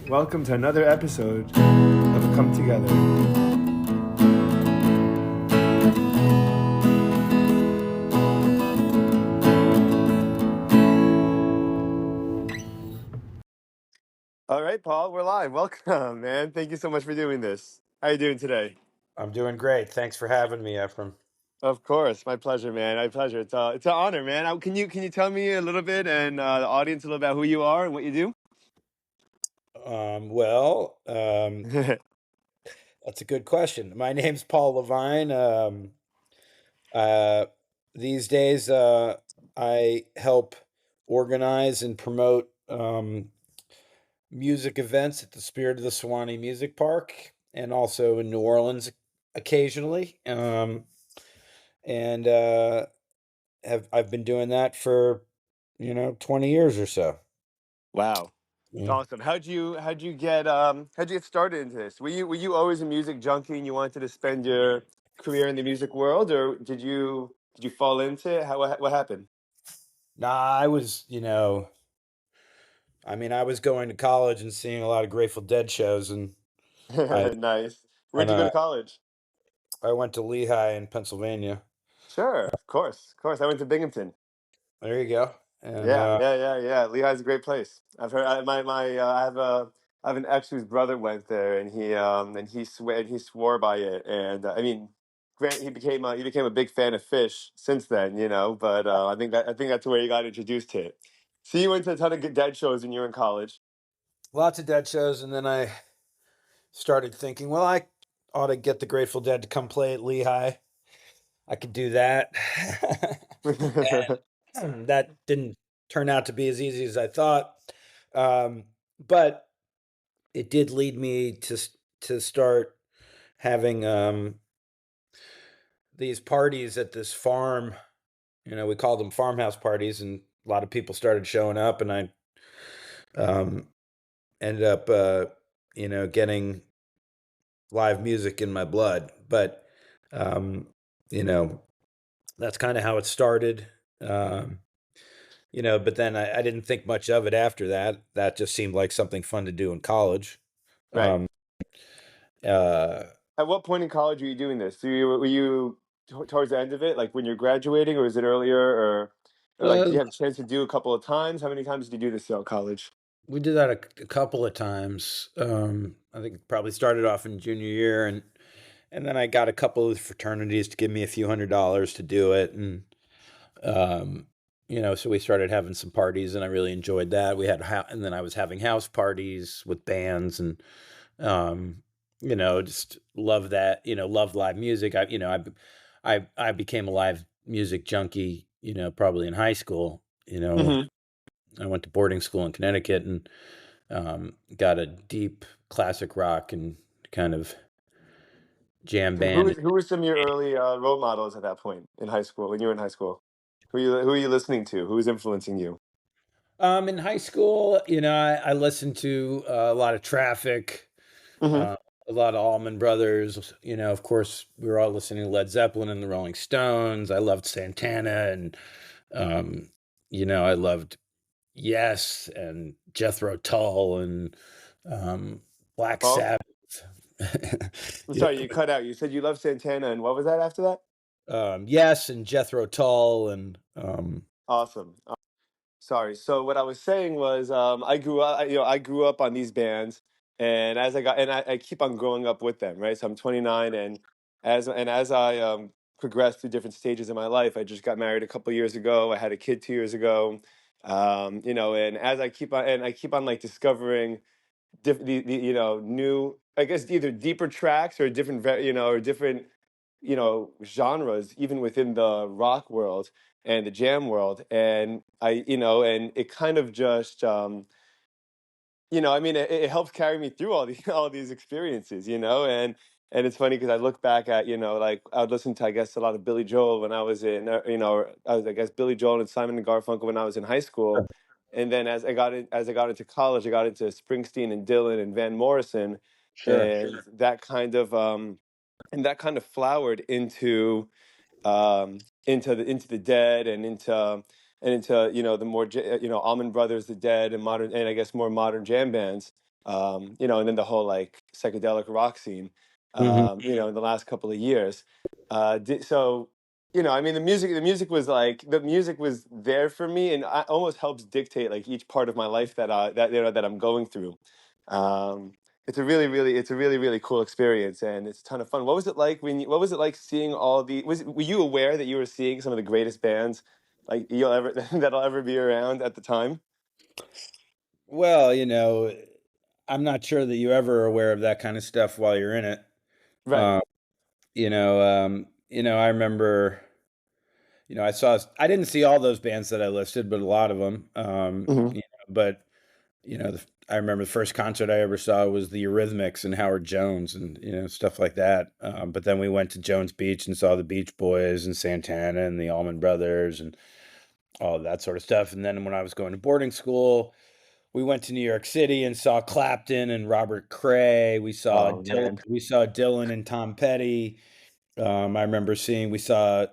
Welcome to another episode of Come Together. All right, Paul, we're live. Welcome, man. Thank you so much for doing this. How are you doing today? I'm doing great. Thanks for having me, Ephraim. Of course, my pleasure, man. My pleasure. It's an honor, man. Can you tell me a little bit and the audience a little about who you are and what you Um, well, um, do? that's a good question. My name's Paul Levine. Uh, these days, I help organize and promote music events at the Spirit of the Suwannee Music Park and also in New Orleans occasionally. And I've been doing that for 20 years or so. Wow. Yeah. Awesome. How'd you get started into this? Were you always a music junkie and you wanted to spend your career in the music world, or did you fall into it? What happened? Nah, I was going to college and seeing a lot of Grateful Dead shows, and I Nice. Where'd and you go to I college? I went to Lehigh in Pennsylvania. Sure, of course, of course. I went to Binghamton. There you go. And Yeah, yeah, yeah, yeah. Lehigh's a great place. I've heard. I have an ex whose brother went there, and he swore by it. And I mean, grant he became a big fan of fish since then, But I think that's where he got introduced to it. So you went to a ton of good Dead shows when you were in college. lots of Dead shows, and then I started thinking, well, I ought to get the Grateful Dead to come play at Lehigh. I could do that. And that didn't turn out to be as easy as I thought. But it did lead me to start having these parties at this farm. We called them farmhouse parties, and a lot of people started showing up, and I um, ended up, getting live music in my blood. But, um, you know, that's kind of how it started. Um, but then I didn't think much of it after that. That just seemed like something fun to do in college. Right. Um, uh, At what point in college were you doing this? Were you towards the end of it, like when you're graduating, or was it earlier, or like did uh, you have a chance to do a couple of times? How many times did you do this throughout college? we did that a couple of times. I think it probably started off in junior year, and then I got a couple of fraternities to give me a few $100s to do it, and um, so we started having some parties, and I really enjoyed that. And then I was having house parties with bands, and um, just love that. Love live music. I became a live music junkie. Probably in high school. Hmm. I went to boarding school in Connecticut and got a deep classic rock and kind of jam band. Who were some of your early role models at that point in high school when you were in high school? Who are you listening to? Who was influencing you? In high school, I listened to a lot of Traffic, Hmm. uh, a lot of Allman Brothers. Of course, we were all listening to Led Zeppelin and the Rolling Stones. I loved Santana, and um, I loved Yes and Jethro Tull and um, Black Well, Sabbath. I'm You sorry, you cut out. You said you loved Santana, and what was that after that? Yes, and Jethro Tull, and Awesome. Sorry. So what I was saying was, I grew up on these bands, and I keep on growing up with them, right? So I'm 29, and as I progressed through different stages in my life, I just got married a couple years ago. I had a kid 2 years ago. And as I keep on like discovering new, I guess either deeper tracks or different genres even within the rock world and the jam world. And and it kind of just I mean, it helps carry me through all these all these experiences, and it's funny because I look back at, like I would listen to, I guess, a lot of Billy Joel when I was in, I guess Billy Joel and Simon and Garfunkel when I was in high school, and then as I got into college, I got into Springsteen and Dylan and Van Morrison, sure. and that kind of flowered into the Dead and into the more Allman Brothers, the Dead, and modern, and I guess more modern jam bands. And then the whole like psychedelic rock scene, Mhm. in the last couple of years. So, I mean, the music was there for me, and almost helps dictate like each part of my life that I'm going through. Um, it's a really, really cool experience, and it's a ton of fun. What was it like seeing were you aware that you were seeing some of the greatest bands like you'll ever that'll ever be around at the time? Well, I'm not sure that you ever are aware of that kind of stuff while you're in it. Right. Um, I remember, I didn't see all those bands that I listed, but a lot of them. Hmm. But I remember the first concert I ever saw was the Eurythmics and Howard Jones and stuff like that. But then we went to Jones Beach and saw the Beach Boys and Santana and the Allman Brothers and all of that sort of stuff. And then when I was going to boarding school, we went to New York City and saw Clapton and Robert Cray. Oh man. We saw Dylan and Tom Petty. We saw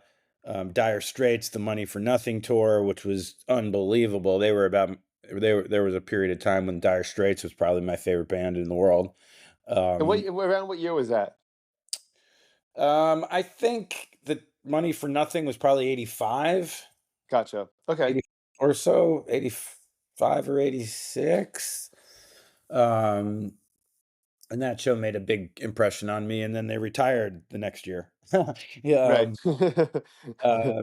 Dire Straits, the Money for Nothing tour, which was unbelievable. There was a period of time when Dire Straits was probably my favorite band in the world. And Um, around what year was that? I think the Money for Nothing was probably 85, Gotcha. Okay. 80 or so, 85 or 86. Um, and that show made a big impression on me. And then they retired the next year. Yeah, Right. uh,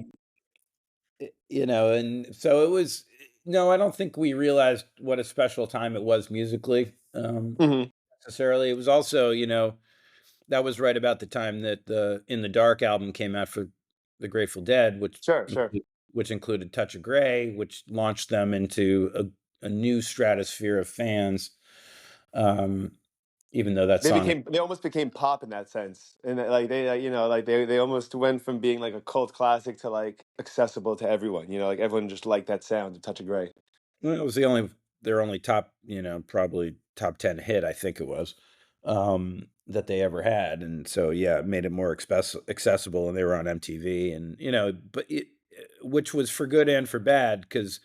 and so it was. No, I don't think we realized what a special time it was musically, Hmm. necessarily. It was also, that was right about the time that the In the Dark album came out for the Grateful Dead, Sure, sure. which included Touch of Grey, which launched them into a new stratosphere of fans. Um, Even though that song, They almost became pop in that sense. And like they almost went from being like a cult classic to like accessible to everyone, like everyone just liked that sound of Touch of Grey. well, it was their only top, probably top 10 hit, I think it was, that they ever had. And so, yeah, it made it more accessible, and they were on MTV, and, which was for good and for bad, because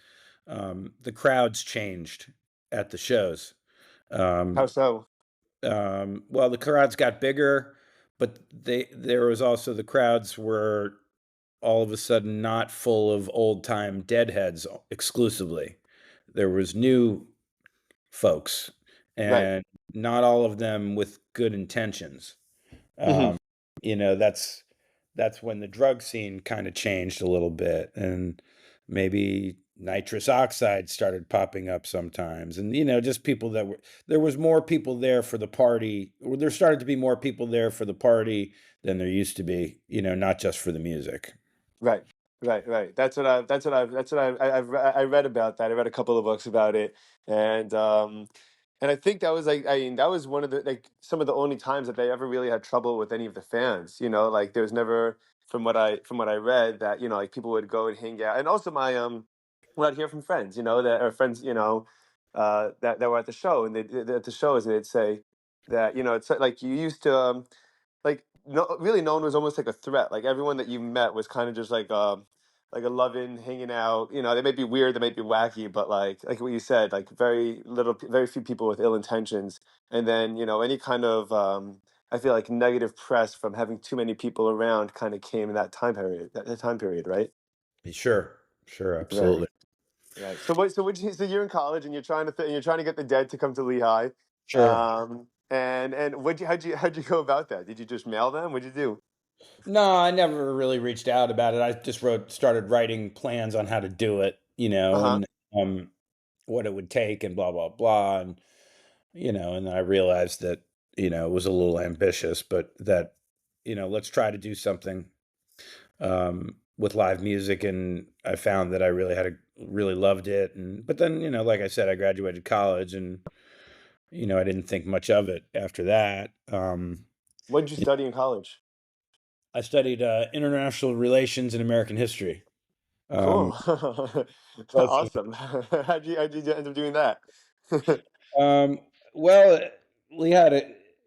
the crowds changed at the shows. How Um, so? well, the crowds got bigger, but there was also the crowds were all of a sudden not full of old time deadheads exclusively. There was new folks, Right. and not all of them with good intentions. Hmm. Um, that's when the drug scene kind of changed a little bit, and maybe nitrous oxide started popping up sometimes, and just people that were there was more people there for the party, or there started to be more people there for the party than there used to be, not just for the music. Right. Right, right. I read about that. I read a couple of books about it, and I think that was like, I mean, that was one of the like some of the only times that they ever really had trouble with any of the fans. Like there was never, from what I read, that like people would go and hang out, and also what I'd hear from friends, that are friends, that were at the show, and at the shows, and they'd say that it's like you used to. Like no, really, no one was almost like a threat. Like everyone that you met was kind of just like a loving, hanging out. They may be weird, they may be wacky, but like what you said, like very few people with ill intentions. And then any kind of I feel like negative press from having too many people around kind of came in that time period. That time period, right? Sure, sure, Right. absolutely. Right. So you're in college and you're trying to get the dead to come to Lehigh. Sure. And how'd you go about that? Did you just mail them? What'd you do? No, I never really reached out about it. I just started writing plans on how to do it, Uh-huh. and um, what it would take, and blah blah blah, and and I realized that it was a little ambitious, but that let's try to do something with live music, and I found that I really loved it, and but then like I said, I graduated college, and I didn't think much of it after that. What did you study in college? I studied international relations and American history. Um, Cool. both of Awesome. How'd you end up doing that? um, well, we had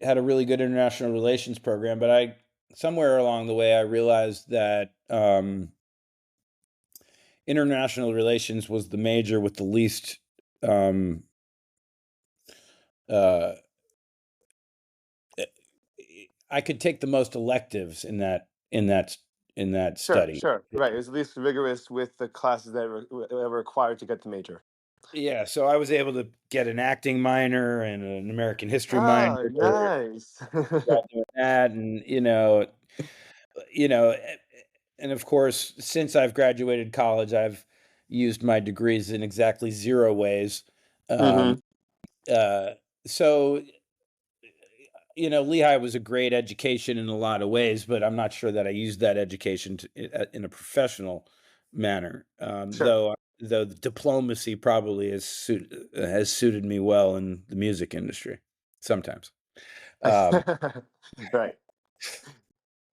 a really good international relations program, but I somewhere along the way I realized that international relations was the major with the least um, uh, I could take the most electives in that Sure, study. sure. Right. It was at least rigorous with the classes that were required to get the major. Yeah, so I was able to get an acting minor and an American history minor, Oh, nice. while doing that, and, you know, a and of course, since I've graduated college, I've used my degrees in exactly 0 ways. Um, Hmm. uh, so, Lehigh was a great education in a lot of ways, but I'm not sure that I used that education in a professional manner. Sure. Though the diplomacy probably has suited me well in the music industry sometimes. Um, Right.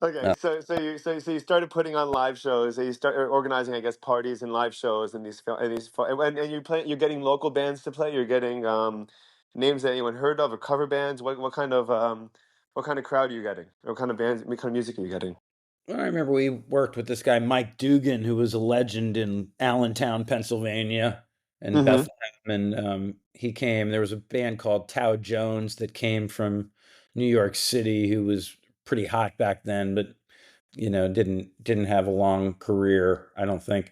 Okay, uh, so you started putting on live shows. So you start organizing, I guess, parties and live shows and and you're getting local bands to play. You're getting names that anyone heard of or cover bands. What kind of crowd are you getting? What kind of bands? What kind of music are you getting? I remember we worked with this guy Mike Dugan, who was a legend in Allentown, Pennsylvania, and Mm-hmm. Bethlehem, and he came. There was a band called Tao Jones that came from New York City, who was pretty hot back then, but didn't have a long career, I don't think.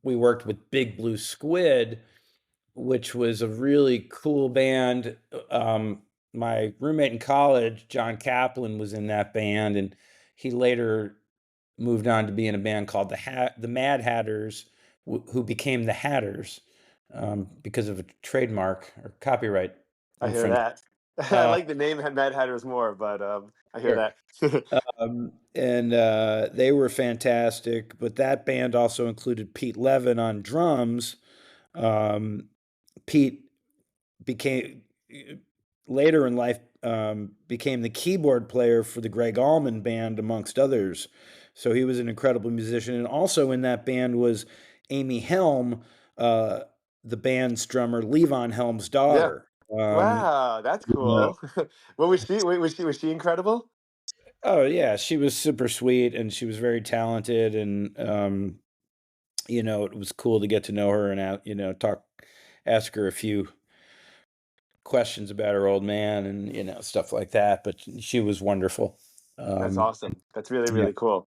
We worked with Big Blue Squid, which was a really cool band. My roommate in college, John Kaplan, was in that band, and he later moved on to be in a band called the Mad Hatters, who became the Hatters because of a trademark or copyright I hear infringement. that. I Uh, like the name Mad Hatters more, but I hear sure. that. And they were fantastic, but that band also included Pete Levin on drums. Um, Pete became later in life became the keyboard player for the Greg Allman band, amongst others. So he was an incredible musician, and also in that band was Amy Helm, uh, the band's drummer, Levon Helm's Yeah. daughter. Um, Wow, that's uh, cool. What was she? Wait, was she incredible? oh yeah, she was super sweet, and she was very talented, and it was cool to get to know her and ask her a few questions about her old man and stuff like that. But she was wonderful. That's Um, awesome. That's really yeah. really cool.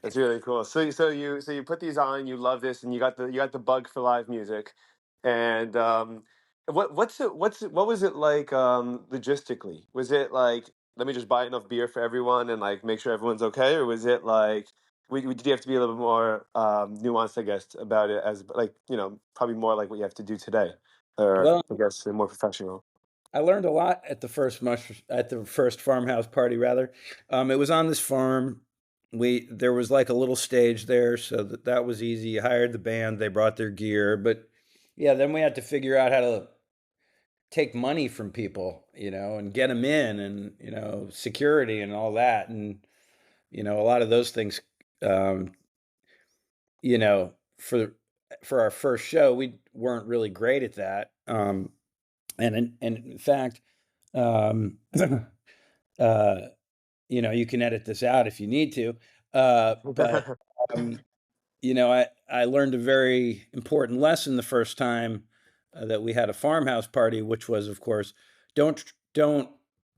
That's really cool. So you put these on, you love this, and you got the bug for live music, and what was it like logistically? Was it like, let me just buy enough beer for everyone and like make sure everyone's okay, or was it like did you have to be a little bit more nuanced, I guess, about it, as like probably more like what you have to do today, or Well, I guess more professional. I learned a lot at the first farmhouse party rather. It was on this farm. There was like a little stage there, so that was easy. You hired the band, they brought their gear, but yeah, then we had to figure out how to take money from people, and get them in, and security and all that, and a lot of those things. Um, you know, for our first show, we weren't really great at that. And in fact, um, uh, you can edit this out if you need to. But um, I learned a very important lesson the first time that we had a farmhouse party, which was, of course, don't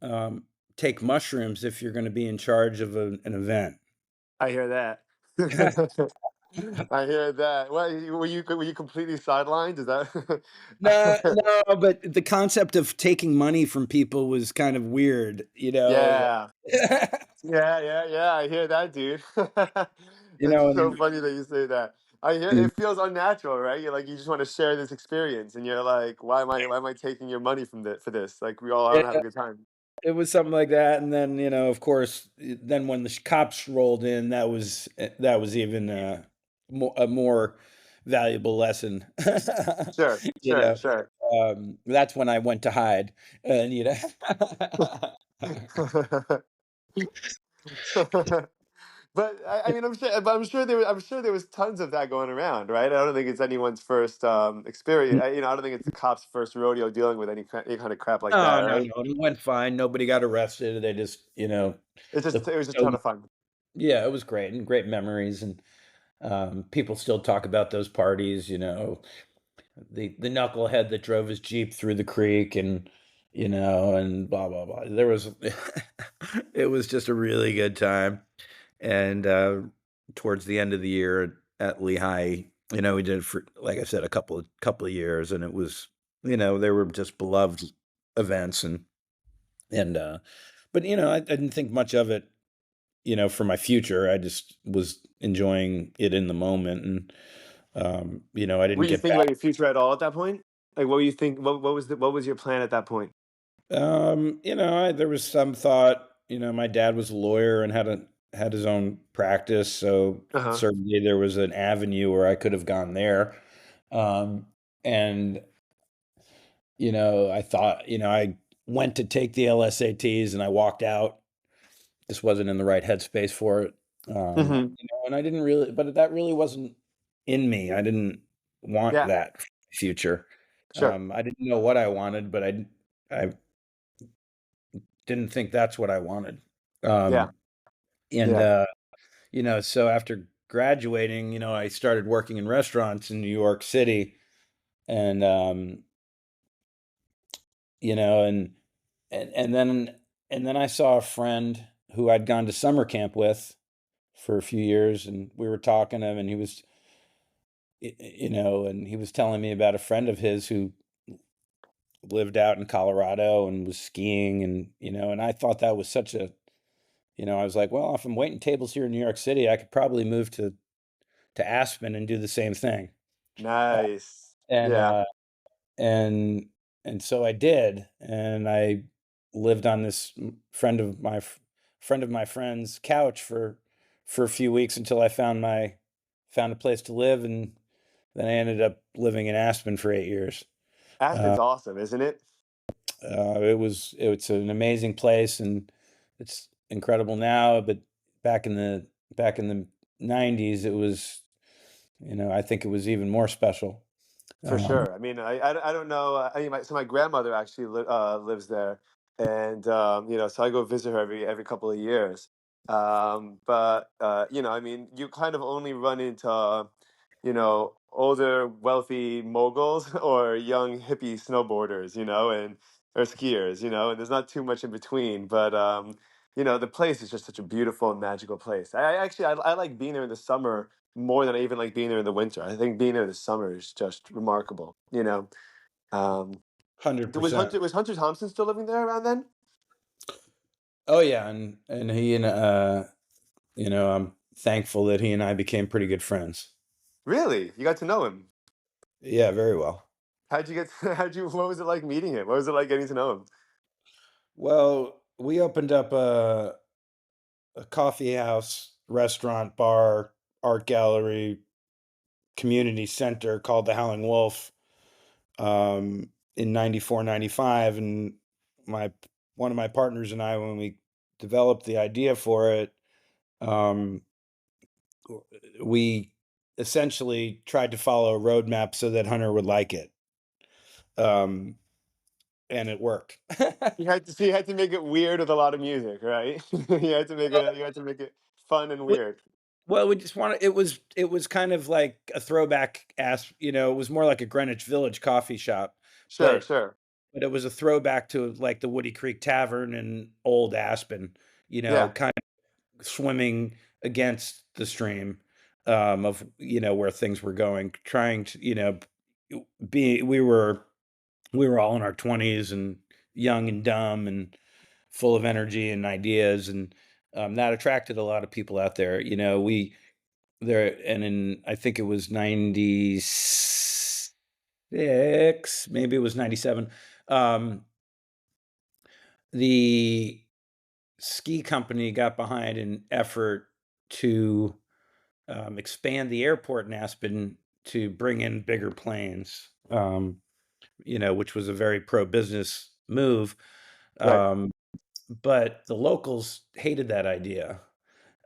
um, take mushrooms if you're going to be in charge of an event. I hear that. I hear that. What, were you completely sidelined? Is No, that? no, but the concept of taking money from people was kind of weird, Yeah. Yeah, yeah, yeah. I hear that, dude. It's so and funny that you say that. I hear it feels unnatural, right? You're like, you just want to share this experience, and you're like, why am I taking your money for this? Like, we all want to have yeah, a good time. it was something like that, and then, of course, then when the cops rolled in, that was even a more valuable lesson. Sure, You sure, know, sure. that's when I went to hide, and But I mean, I'm sure there was tons of that going around, right? I don't think it's anyone's first experience. I don't think it's the cops' first rodeo dealing with any kind of crap like that, No, no, right? no, it went fine. Nobody got arrested. They just, It's just the it was just a so ton of fun. yeah, it was great and great memories, and people still talk about those parties. the knucklehead that drove his Jeep through the creek and and blah blah blah. There was it was just a really good time. And towards the end of the year at Lehigh, we did it for, like I said, a couple of years, and it was, they were just beloved events. And but I didn't think much of it, for my future. I just was enjoying it in the moment. And I Were didn't you get thinking back. about your future at all at that point? Like, what were you think? What was your plan at that point? There was some thought. My dad was a lawyer and had his own practice, so Uh huh. certainly there was an avenue where I could have gone there. Um, and I thought, I went to take the LSATs and I walked out. Just wasn't in the right headspace for it. Hmm. And I didn't really, but that really wasn't in me. I didn't want Yeah. that future. Sure. I didn't know what I wanted, but I didn't think that's what I wanted. Yeah. Um, and Yeah. so after graduating, I started working in restaurants in New York City, and you know, and and then and then I saw a friend who I'd gone to summer camp with for a few years, and we were talking to him, and he was, and he was telling me about a friend of his who lived out in Colorado and was skiing, and I thought that was such a, I was like, well, if I'm waiting tables here in New York City, I could probably move to Aspen and do the same thing. Uh, Nice. and Yeah. and and so I did, and I lived on this friend of my friend's couch for a few weeks until I found a place to live, and then I ended up living in Aspen for 8 years. Uh, Aspen's awesome, isn't it? it's an amazing place, and it's incredible now. But back in the '90s, it was, I think it was even more special. For Um, sure. I mean, I don't know. I mean, my grandmother actually lives there, and so I go visit her every couple of years. But I mean, you kind of only run into older, wealthy moguls or young hippie snowboarders, and or skiers, and there's not too much in between. But the place is just such a beautiful and magical place. I like being there in the summer more than I even like being there in the winter. I think being there in the summer is just remarkable. Um, Hundred was percent. Hunter Thompson still living there around then? Oh yeah, and he and I'm thankful that he and I became pretty good friends. Really, you got to know him? Yeah, very well. How'd you get? How'd you? What was it like meeting him? What was it like getting to know him? Well, we opened up a coffee house, restaurant, bar, art gallery, community center called the Howling Wolf, in 94, 95. And my one of my partners and I, when we developed the idea for it, um, we essentially tried to follow a roadmap so that Hunter would like it. Um, and it worked. You had to make it weird with a lot of music, right? You had to make it fun and Well, weird. well, we just wanted it was kind of like a throwback it was more like a Greenwich Village coffee shop, Sure, but sure. it was a throwback to like the Woody Creek Tavern in Old Aspen, Yeah, kind of swimming against the stream, of where things were going, trying to, be we were all in our 20s and young and dumb and full of energy and ideas, and that attracted a lot of people out there. We there and in I think it was 96, maybe it was 97. Um, the ski company got behind an effort to expand the airport in Aspen to bring in bigger planes, which was a very pro business move. right, Um, but the locals hated that idea.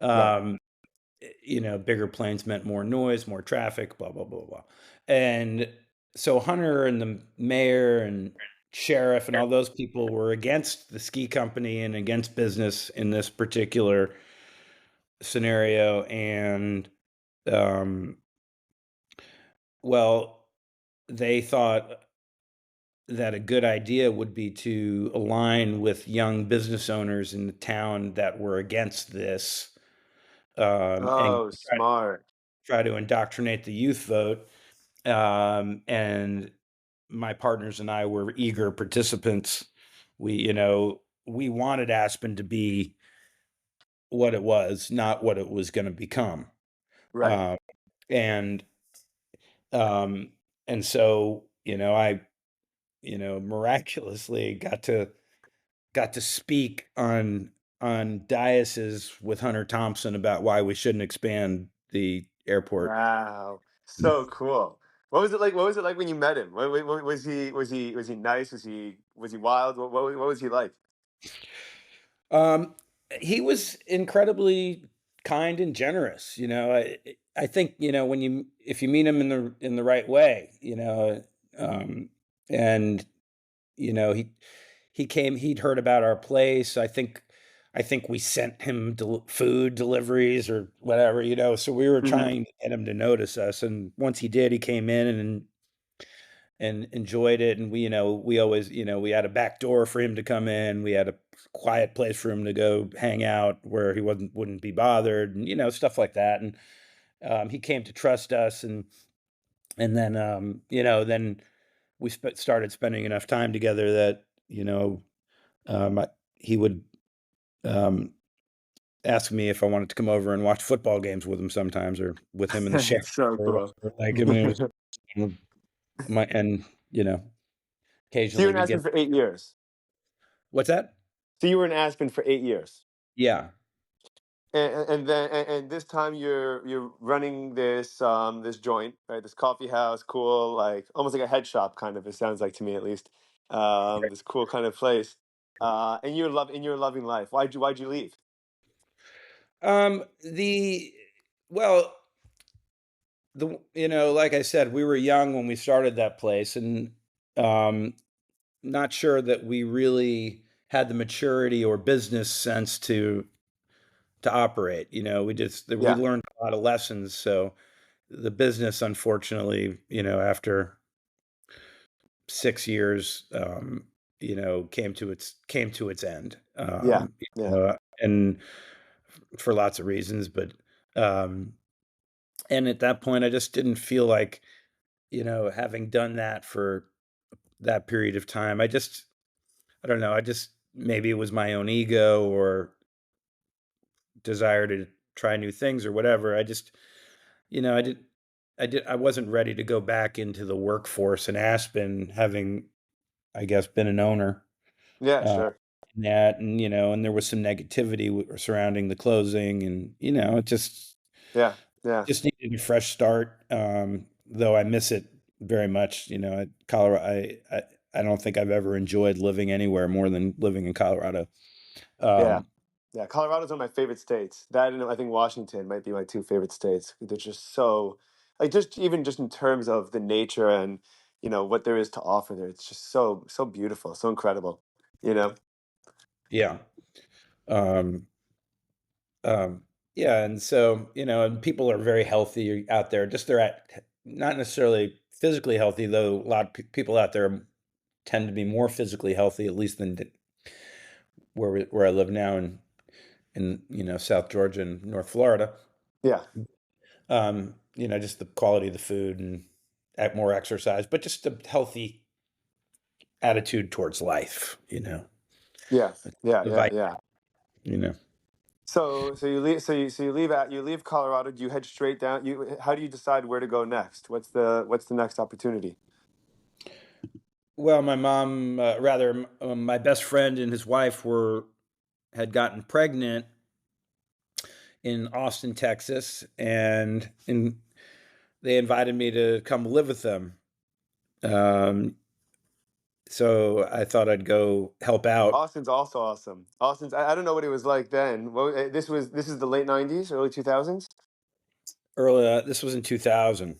right. Um, bigger planes meant more noise, more traffic, blah, blah, blah, blah. And so Hunter and the mayor and sheriff and all those people were against the ski company and against business in this particular scenario. And, um, well, they thought that a good idea would be to align with young business owners in the town that were against this, and Oh, smart. try to indoctrinate the youth vote. And my partners and I were eager participants. We wanted Aspen to be what it was, not what it was going to become. Right. Uh, and um, and so I miraculously got to speak on dioceses with Hunter Thompson about why we shouldn't expand the airport. Wow. So cool. What was it like? What was it like when you met him? Was he nice? Was he wild? What was he like? Um, he was incredibly kind and generous. I think when if you meet him in the right way, um, and he'd heard about our place. I think we sent him food deliveries or whatever, so we were Hmm. trying to get him to notice us. And once he did, he came in and enjoyed it. And we always, we had a back door for him to come in. We had a quiet place for him to go hang out where he wouldn't be bothered, and stuff like that. And he came to trust us. And then then we started spending enough time together that he would um, ask me if I wanted to come over and watch football games with him sometimes, or with him in the shower, So or cool. whatever. Like, I mean, it was my and So you were occasionally in we'd Aspen get. for 8 years. What's that? So you were in Aspen for 8 years. Yeah. And this time you're running this joint, right? This coffee house, cool, like almost like a head shop kind of. It sounds like to me at least. This cool kind of place. And you're loving life. Why'd you leave? The well, like I said, we were young when we started that place, and um, not sure that we really had the maturity or business sense to operate. We Yeah, learned a lot of lessons. So the business, unfortunately, after 6 years, came to its end. yeah, yeah, And for lots of reasons, but um, and at that point, I just didn't feel like, having done that for that period of time. I don't know. I just maybe it was my own ego or desire to try new things or whatever. I did. I wasn't ready to go back into the workforce in Aspen, having, I guess, been an owner. yeah, Uh, sure. in that, and there was some negativity surrounding the closing, and it Yeah, yeah, just needed a fresh start. Though I miss it very much. Colorado. I don't think I've ever enjoyed living anywhere more than living in Colorado. yeah, Um, yeah. Colorado's one of my favorite states. That and I think Washington might be my two favorite states. They're just so, like, just even just in terms of the nature and what there is to offer there. It's just so beautiful, so incredible. You know. yeah. Um, um, yeah, and so and people are very healthy out there. Just they're at not necessarily physically healthy, though. A lot of people out there tend to be more physically healthy, at least than where I live now in South Georgia and North Florida. Yeah, Just the quality of the food and more exercise, but just a healthy attitude towards life. yeah, yeah, The yeah, vi- yeah. you know. So you leave Colorado. Do you head straight down? How do you decide where to go next? What's the next opportunity? Well, my mom, rather, my best friend and his wife had gotten pregnant in Austin, Texas, and they invited me to come live with them. Um, so I thought I'd go help out. Austin's also awesome. I don't know what it was like then. This is the late '90s, early 2000s. Early, this was in 2000.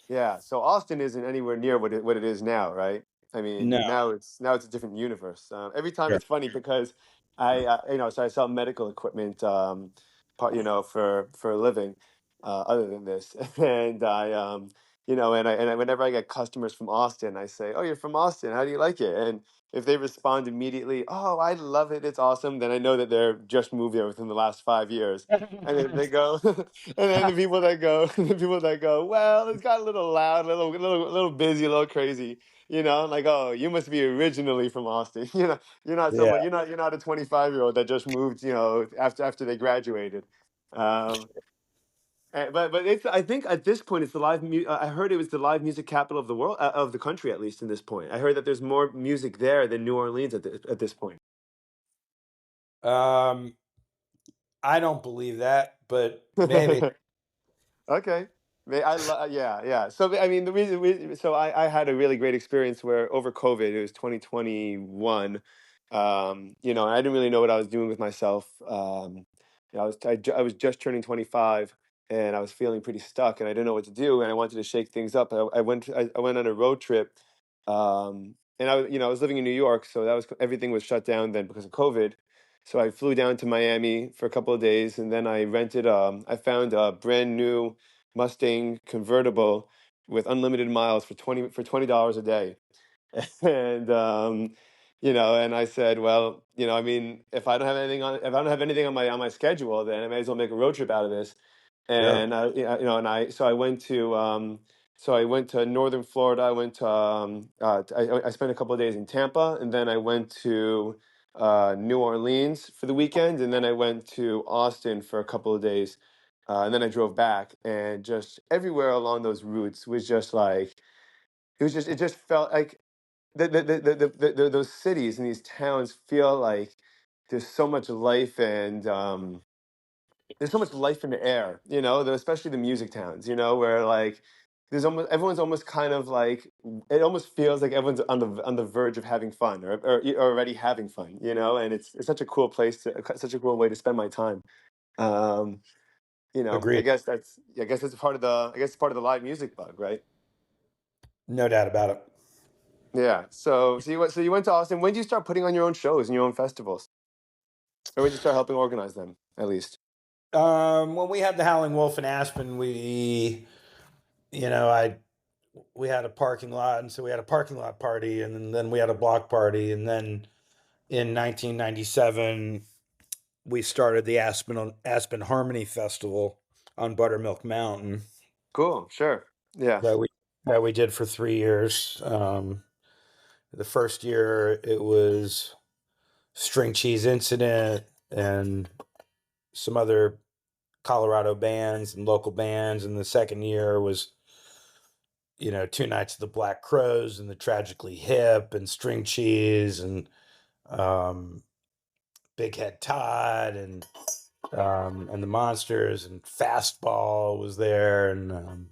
Yeah, so Austin isn't anywhere near what it is now, right? I mean, No, now it's a different universe. Every time sure. it's funny because so I sell medical equipment, for a living, other than this, and whenever I get customers from Austin, I say, "Oh, you're from Austin. How do you like it?" And if they respond immediately, "Oh, I love it. It's awesome," then I know that they're just moved there within the last 5 years. And then they go, and then the people that go, the people that go, "Well, it's got a little loud, a little busy, a little crazy." I'm like, "Oh, you must be originally from Austin. You're not Yeah. someone. You're not a 25-year-old that just moved. After they graduated." Um, but it's I think at this point it's the I heard it was the live music capital of the world, of the country, at least in this point. I heard that there's more music there than New Orleans at this point. Um, I don't believe that, but maybe. Okay. Yeah, yeah. So I mean, the reason so I had a really great experience where over COVID, it was 2021. I didn't really know what I was doing with myself. I was just turning 25, and I was feeling pretty stuck, and I didn't know what to do, and I wanted to shake things up. I went on a road trip, and I was living in New York, so everything was shut down then because of COVID. So I flew down to Miami for a couple of days, and then I found a brand new Mustang convertible with unlimited miles for $20 a day. And I said, well, I mean, if I don't have anything on my schedule, then I may as well make a road trip out of this. Sure. And I northern Florida. I spent a couple of days in Tampa, and then I went to New Orleans for the weekend, and then I went to Austin for a couple of days, and then I drove back, and just everywhere along those routes was just like it just felt like those cities and these towns feel like there's so much life, and there's so much life in the air, especially the music towns, where like everyone's almost kind of like, it almost feels like everyone's on the verge of having fun, or already having fun, and it's such a cool such a cool way to spend my time. Um, Agreed. I guess that's part of the live music bug, right? No doubt about it. Yeah. So you went to Austin. When did you start putting on your own shows and your own festivals, or when did you start helping organize them, at least? When we had the Howling Wolf in Aspen, you know, I we had a parking lot, and so we had a parking lot party, and then we had a block party, and then in 1997 we started the Aspen Harmony Festival on Buttermilk Mountain Cool. Sure. Yeah. that we did for 3 years. The first year it was String Cheese Incident and some other Colorado bands and local bands, and the second year was, 2 nights of the Black Crows and the Tragically Hip and String Cheese and um, Big Head Todd and the Monsters, and Fastball was there, and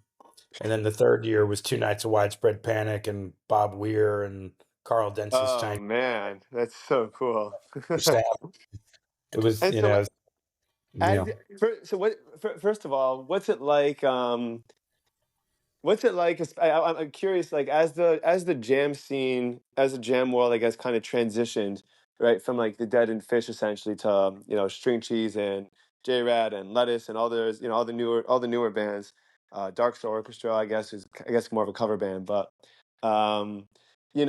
then the third year was 2 nights of Widespread Panic and Bob Weir and Carl Denson's Oh Chinese man, that's so cool. Staff. It was, And so, you know, first of all, I'm curious, like, as the jam scene, as the jam world, I guess, kind of transitioned, right, from like the Dead and Fish essentially to String Cheese and J Rad and Lettuce and all the newer bands. Dark Star Orchestra, I guess more of a cover band, but um, were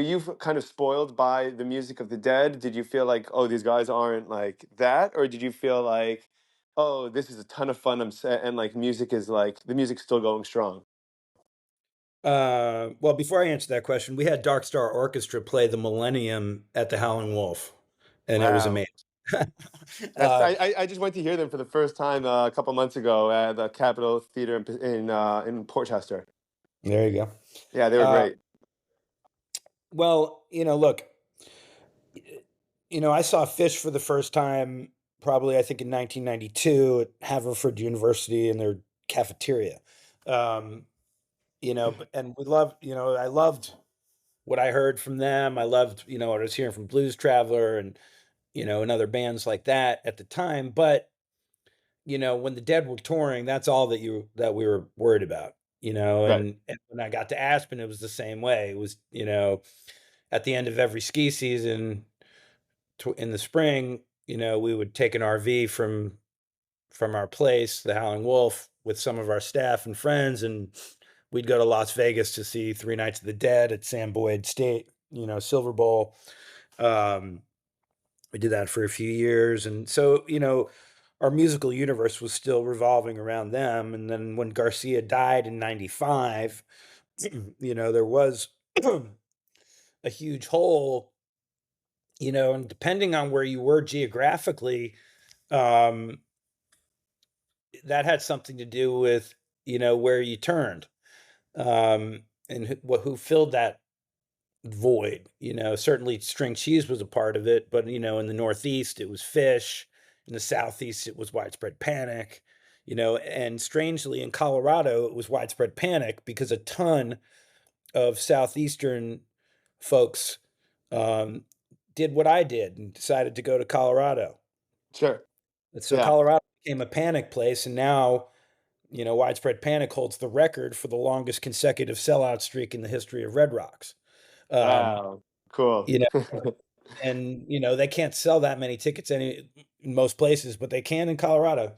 you kind of spoiled by the music of the Dead? Did you feel like, oh, these guys aren't like that, or did you feel like, oh, this is a ton of fun, and like the music's still going strong? well, before I answer that question, we had Dark Star Orchestra play the Millennium at the Howling Wolf, and it was Wow. amazing. That's uh, I just went to hear them for the first time a couple months ago at the Capitol Theater in Portchester. there you go. Yeah, they were Uh, great. well, look, I saw Fish for the first time probably, I think, in 1992 at Haverford University in their cafeteria. Um, and I loved what I heard from them. I loved, what I was hearing from Blues Traveler and other bands like that at the time. But, when the Dead were touring, that's all that we were worried about, Right. and when I got to Aspen, it was the same way. It was, at the end of every ski season in the spring, we would take an RV from our place, the Howling Wolf, with some of our staff and friends, and we'd go to Las Vegas to see Three Nights of the Dead at Sam Boyd State, Silver Bowl. Um, we did that for a few years, and so our musical universe was still revolving around them. And then when Garcia died in '95, there was a huge hole, and depending on where you were geographically, um, that had something to do with where you turned, and who filled that void. Certainly string cheese was a part of it, but in the Northeast it was Fish, in the Southeast it was Widespread Panic, and strangely in Colorado it was Widespread Panic because a ton of Southeastern folks um, did what I did and decided to go to Colorado. Sure. And so Yeah. Colorado became a panic place, and now Widespread Panic holds the record for the longest consecutive sellout streak in the history of Red Rocks. Um, Wow. Cool. you know, and they can't sell that many tickets in most places, but they can in Colorado.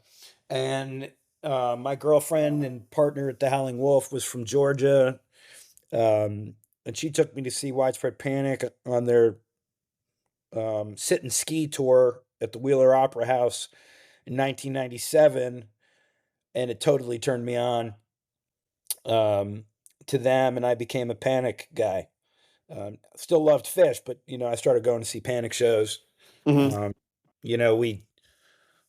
And my girlfriend and partner at the Howling Wolf was from Georgia, and she took me to see Widespread Panic on their sit and ski tour at the Wheeler Opera House in 1997, and it totally turned me on um, to them, and I became a Panic guy. Still loved Fish, but I started going to see Panic shows. Hmm. Um, we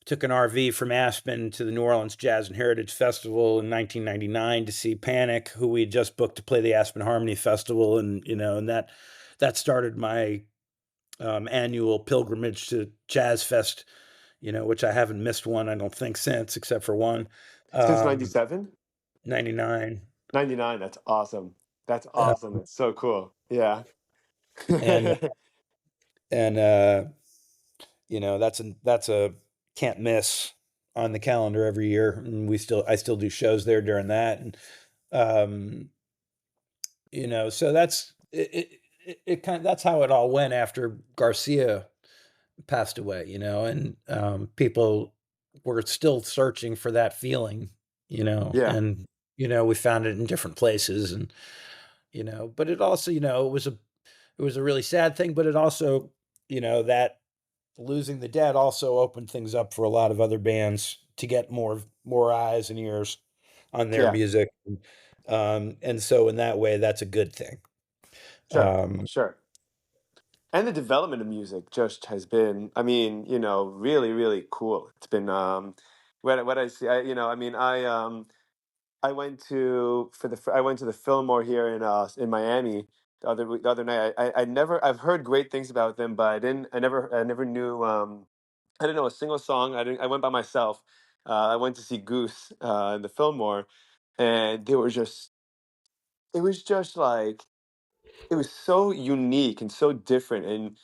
took an RV from Aspen to the New Orleans Jazz and Heritage Festival in 1999 to see Panic, who we had just booked to play the Aspen Harmony Festival, and that started my annual pilgrimage to Jazz Fest, which I haven't missed one, I don't think, since, except for one. Since Um, 97? 99. 99. That's awesome. That's Uh, awesome. That's so cool. Yeah. and and that's a can't miss on the calendar every year, and I still do shows there during that. And um so it kind of, that's how it all went after Garcia passed away, and people were still searching for that feeling, Yeah. and we found it in different places. And but it also, it was a really sad thing, but it also, that losing the Dead also opened things up for a lot of other bands to get more eyes and ears on their Yeah. music. And so in that way, that's a good thing. Sure. Um, Sure. And the development of music just has been, I mean, really, really cool. It's been, what I see, I mean, I went to I went to the Fillmore here in Miami the other night. I've heard great things about them, but I never knew I didn't know a single song. I went by myself. I went to see Goose in the Fillmore, and they were just it was just like it was so unique and so different, and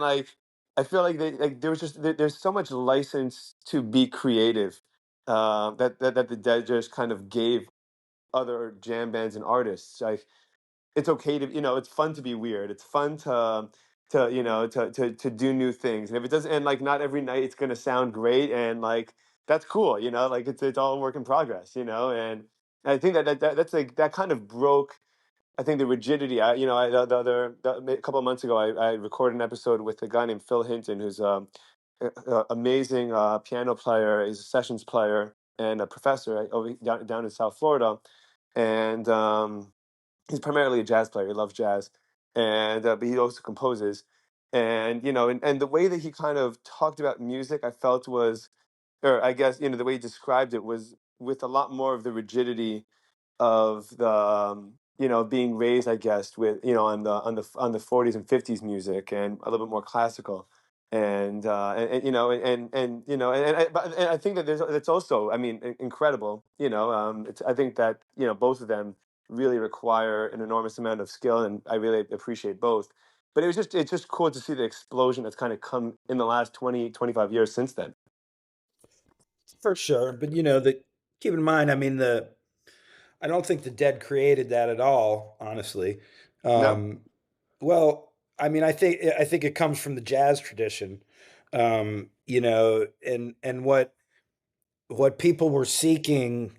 like I feel like there was there's so much license to be creative that the Dead just kind of gave other jam bands and artists. Like it's okay to it's fun to be weird. It's fun to do new things. And if it doesn't, and like not every night it's gonna sound great, and like that's cool. Like it's all a work in progress. And I think that's like that kind of broke. I think the rigidity. A couple of months ago, I recorded an episode with a guy named Phil Hinton, who's amazing piano player. He's a sessions player and a professor down in South Florida, and he's primarily a jazz player. He loves jazz, and but he also composes. And and the way that he kind of talked about music, I felt was, or I guess the way he described it was with a lot more of the rigidity of the being raised, I guess, with on the 40s and 50s music, and a little bit more classical. And I think that it's also, I mean, incredible. I think that both of them really require an enormous amount of skill, and I really appreciate both. But it's just cool to see the explosion that's kind of come in the last 20-25 years since then. for sure. But keep in mind, I mean, I don't think the Dead created that at all, honestly. No. Um, well, I mean, I think it comes from the jazz tradition, and what. what people were seeking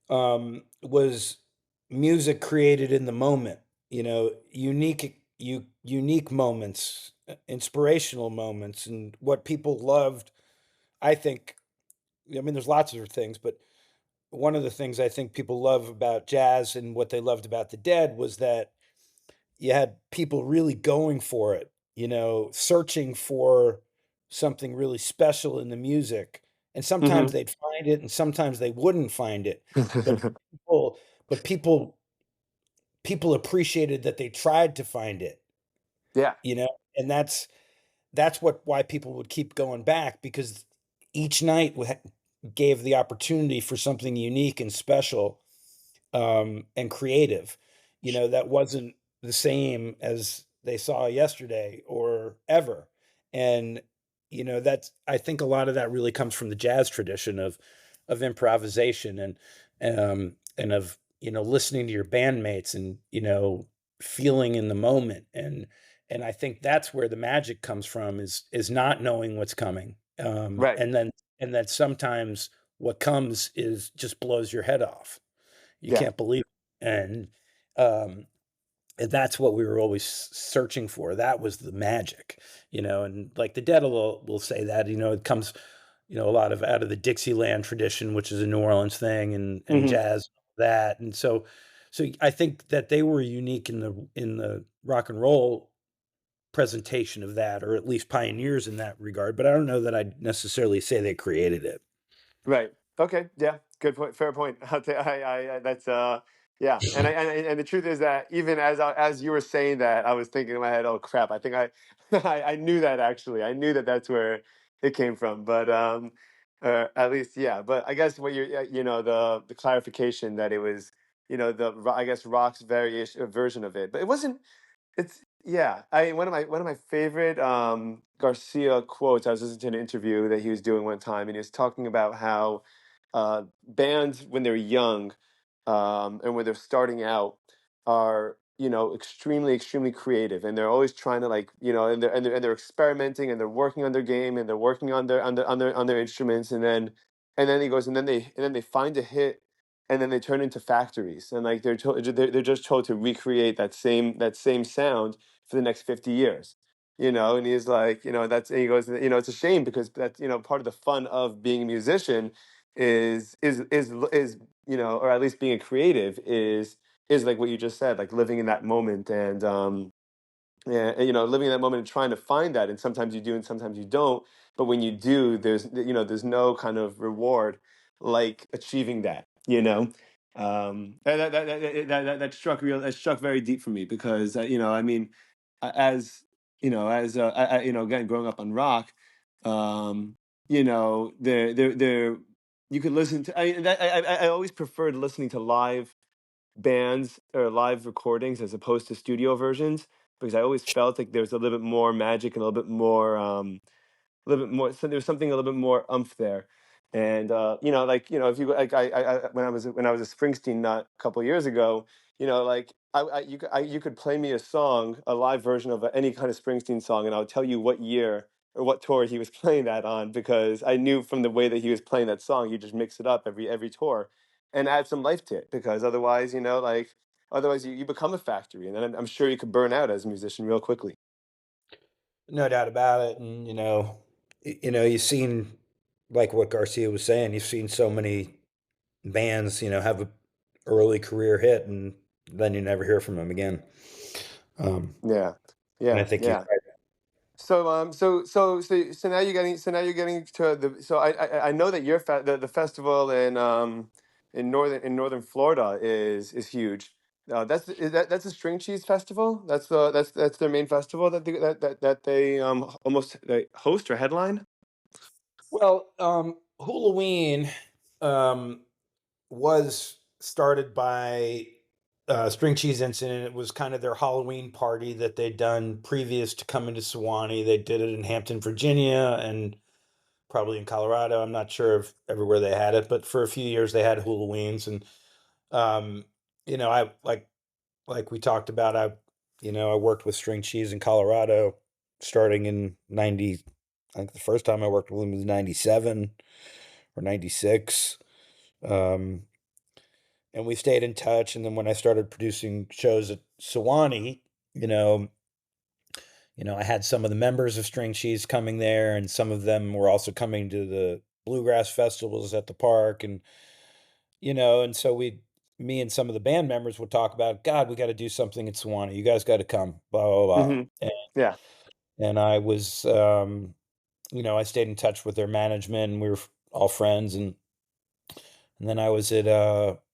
was music created in the moment, unique moments, inspirational moments, and what people loved. I think, I mean, there's lots of things, but one of the things I think people love about jazz and what they loved about the Dead was that you had people really going for it, searching for something really special in the music. And sometimes Hmm. they'd find it and sometimes they wouldn't find it. But people but people appreciated that they tried to find it, Yeah. and that's why people would keep going back, because each night gave the opportunity for something unique and special, and creative, that wasn't the same as they saw yesterday or ever. And, that's, I think a lot of that really comes from the jazz tradition of improvisation and of, listening to your bandmates and, feeling in the moment. And I think that's where the magic comes from, is not knowing what's coming. Right. And then sometimes what comes is just blows your head off. You Yeah. can't believe it. Um, and that's what we were always searching for. That was the magic, and like the Dead will say that, it comes, a lot of out of the Dixieland tradition, which is a New Orleans thing, and Hmm. jazz, that. And so I think that they were unique in the rock and roll presentation of that, or at least pioneers in that regard. But I don't know that I'd necessarily say they created it. Right. Okay. Yeah. Good point. Fair point. That's yeah. And the truth is that even as you were saying that, I was thinking in my head, oh crap, I think I knew that actually. I knew that that's where it came from. But at least yeah. But I guess what you're the clarification that it was I guess rock's variation version of it, but it wasn't. It's yeah. I one of my favorite Garcia quotes. I was listening to an interview that he was doing one time, and he was talking about how bands when they're young and when they're starting out are extremely creative, and they're always trying to like and they're experimenting, and they're working on their game, and they're working on their instruments, and then he goes, and then they find a hit, and then they turn into factories, and like they're just told to recreate that same sound for the next 50 years. And he's like, and he goes, it's a shame, because that's part of the fun of being a musician is or at least being a creative is like what you just said, like living in that moment, and yeah, and, living in that moment and trying to find that, and sometimes you do and sometimes you don't, but when you do, there's no kind of reward like achieving that. And that struck very deep for me, because I mean, as again, growing up on rock, there you could listen to. I always preferred listening to live bands or live recordings as opposed to studio versions, because I always felt like there was a little bit more magic and a little bit more. So there's something a little bit more umph there, and like if you like, when I was a Springsteen nut a couple years ago, like you could play me a song, a live version of any kind of Springsteen song, and I'll tell you what year or what tour he was playing that on, because I knew from the way that he was playing that song, you just mix it up every tour, and add some life to it, because otherwise, like otherwise you become a factory, and then I'm sure you could burn out as a musician real quickly. No doubt about it. And you've seen, like what Garcia was saying, you've seen so many bands, have a early career hit and then you never hear from them again. Yeah, And I yeah, think he's yeah. right. So now you're getting to the so I know that the festival in northern Florida is huge. That's the String Cheese Festival. That's their main festival that they almost they host or headline. Well, Hulaween um, was started by String Cheese Incident. It was kind of their Halloween party that they'd done previous to coming to Suwannee. They did it in Hampton, Virginia, and probably in Colorado. I'm not sure if everywhere they had it, but for a few years they had Hulaweens. And um, I like we talked about. I worked with String Cheese in Colorado starting in '90. I think the first time I worked with him was 97 or 96. Um, and we stayed in touch. And then when I started producing shows at Suwannee, you know, I had some of the members of String Cheese coming there, and some of them were also coming to the bluegrass festivals at the park, and so me and some of the band members would talk about, God, we got to do something at Suwannee. You guys got to come, blah blah blah. Hmm. Yeah. And I was, I stayed in touch with their management, and we were all friends, and then I was at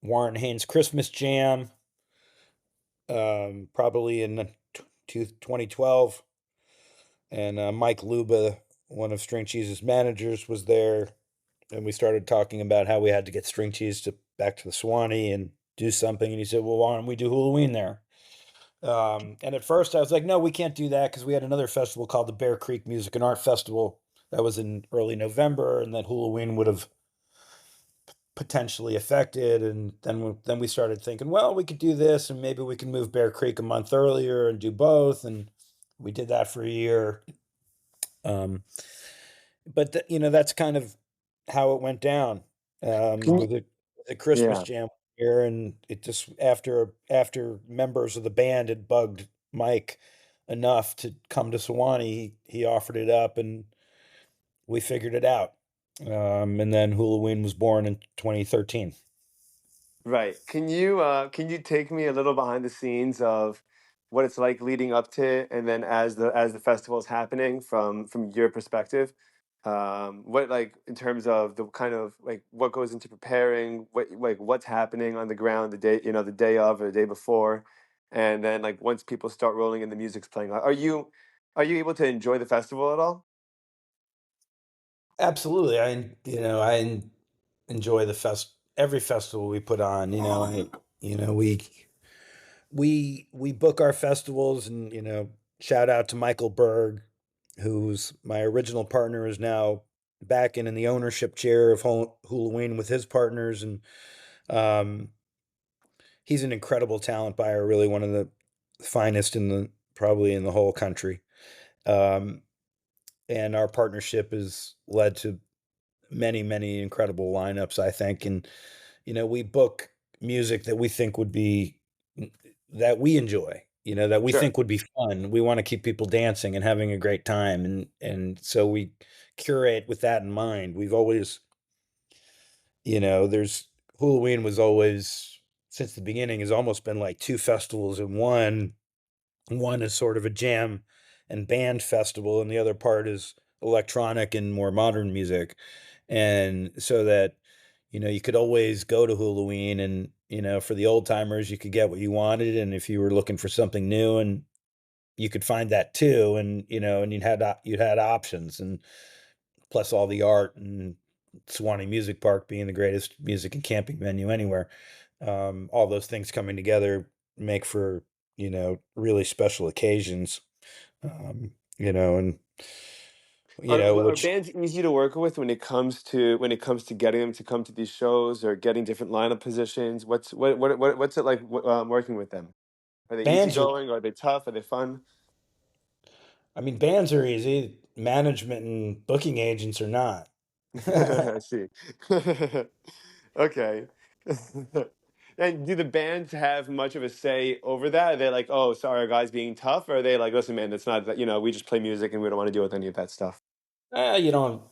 Warren Haynes Christmas Jam, probably in 2012. And Mike Luba, one of String Cheese's managers, was there, and we started talking about how we had to get String Cheese to back to the Swanee and do something. And he said, "Well, why don't we do Halloween there?" And at first, I was like, "No, we can't do that because we had another festival called the Bear Creek Music and Art Festival that was in early November, and that Halloween would have potentially affected." And then we started thinking, well, we could do this, and maybe we can move Bear Creek a month earlier and do both. And we did that for a year. Um, but that's kind of how it went down, Can you, with the Christmas yeah. jam here, and it just after members of the band had bugged Mike enough to come to Sewanee, he offered it up, and we figured it out. And then Halloween was born in 2013. Right. Can you take me a little behind the scenes of what it's like leading up to and then as the festival is happening from your perspective? What like in terms of the kind of like what goes into preparing, what like what's happening on the ground the day, the day of or the day before, and then like once people start rolling and the music's playing, are you able to enjoy the festival at all? Absolutely, I enjoy the every festival we put on. You know we we book our festivals, and shout out to Michael Berg, who's my original partner, is now back in the ownership chair of Hulaween with his partners. And um, he's an incredible talent buyer, really one of the finest in the probably in the whole country. um, and our partnership has led to many, many incredible lineups, I think. And we book music that we think would be that we enjoy, that we Sure. think would be fun. We want to keep people dancing and having a great time, and so we curate with that in mind. We've always, there's Halloween was always, since the beginning, has almost been like two festivals in one. One is sort of a jam and band festival, and the other part is electronic and more modern music. And so that, you could always go to Halloween, and, for the old timers, you could get what you wanted. And if you were looking for something new, and you could find that too. And, and you'd had options, and plus all the art, and Suwannee Music Park being the greatest music and camping venue anywhere. All those things coming together make for, really special occasions. And Are which bands easy to work with when it comes to getting them to come to these shows or getting different lineup positions? What's it like working with them? Are they bands are, easygoing? Are they tough? Are they fun? I mean, bands are easy. Management and booking agents are not. I see. Okay. And do the bands have much of a say over that? Are they like, oh, sorry, our guy's being tough? Or are they like, listen, man, that's not that, we just play music and we don't want to deal with any of that stuff? You don't,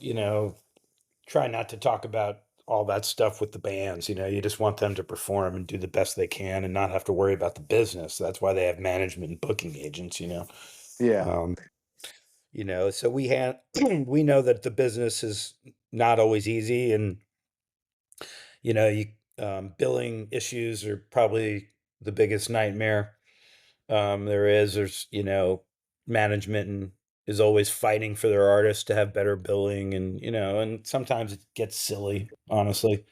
try not to talk about all that stuff with the bands. You just want them to perform and do the best they can and not have to worry about the business. That's why they have management and booking agents. Yeah. Um, so we know that the business is not always easy, and you billing issues are probably the biggest nightmare there is. There's management and is always fighting for their artists to have better billing, and sometimes it gets silly, honestly.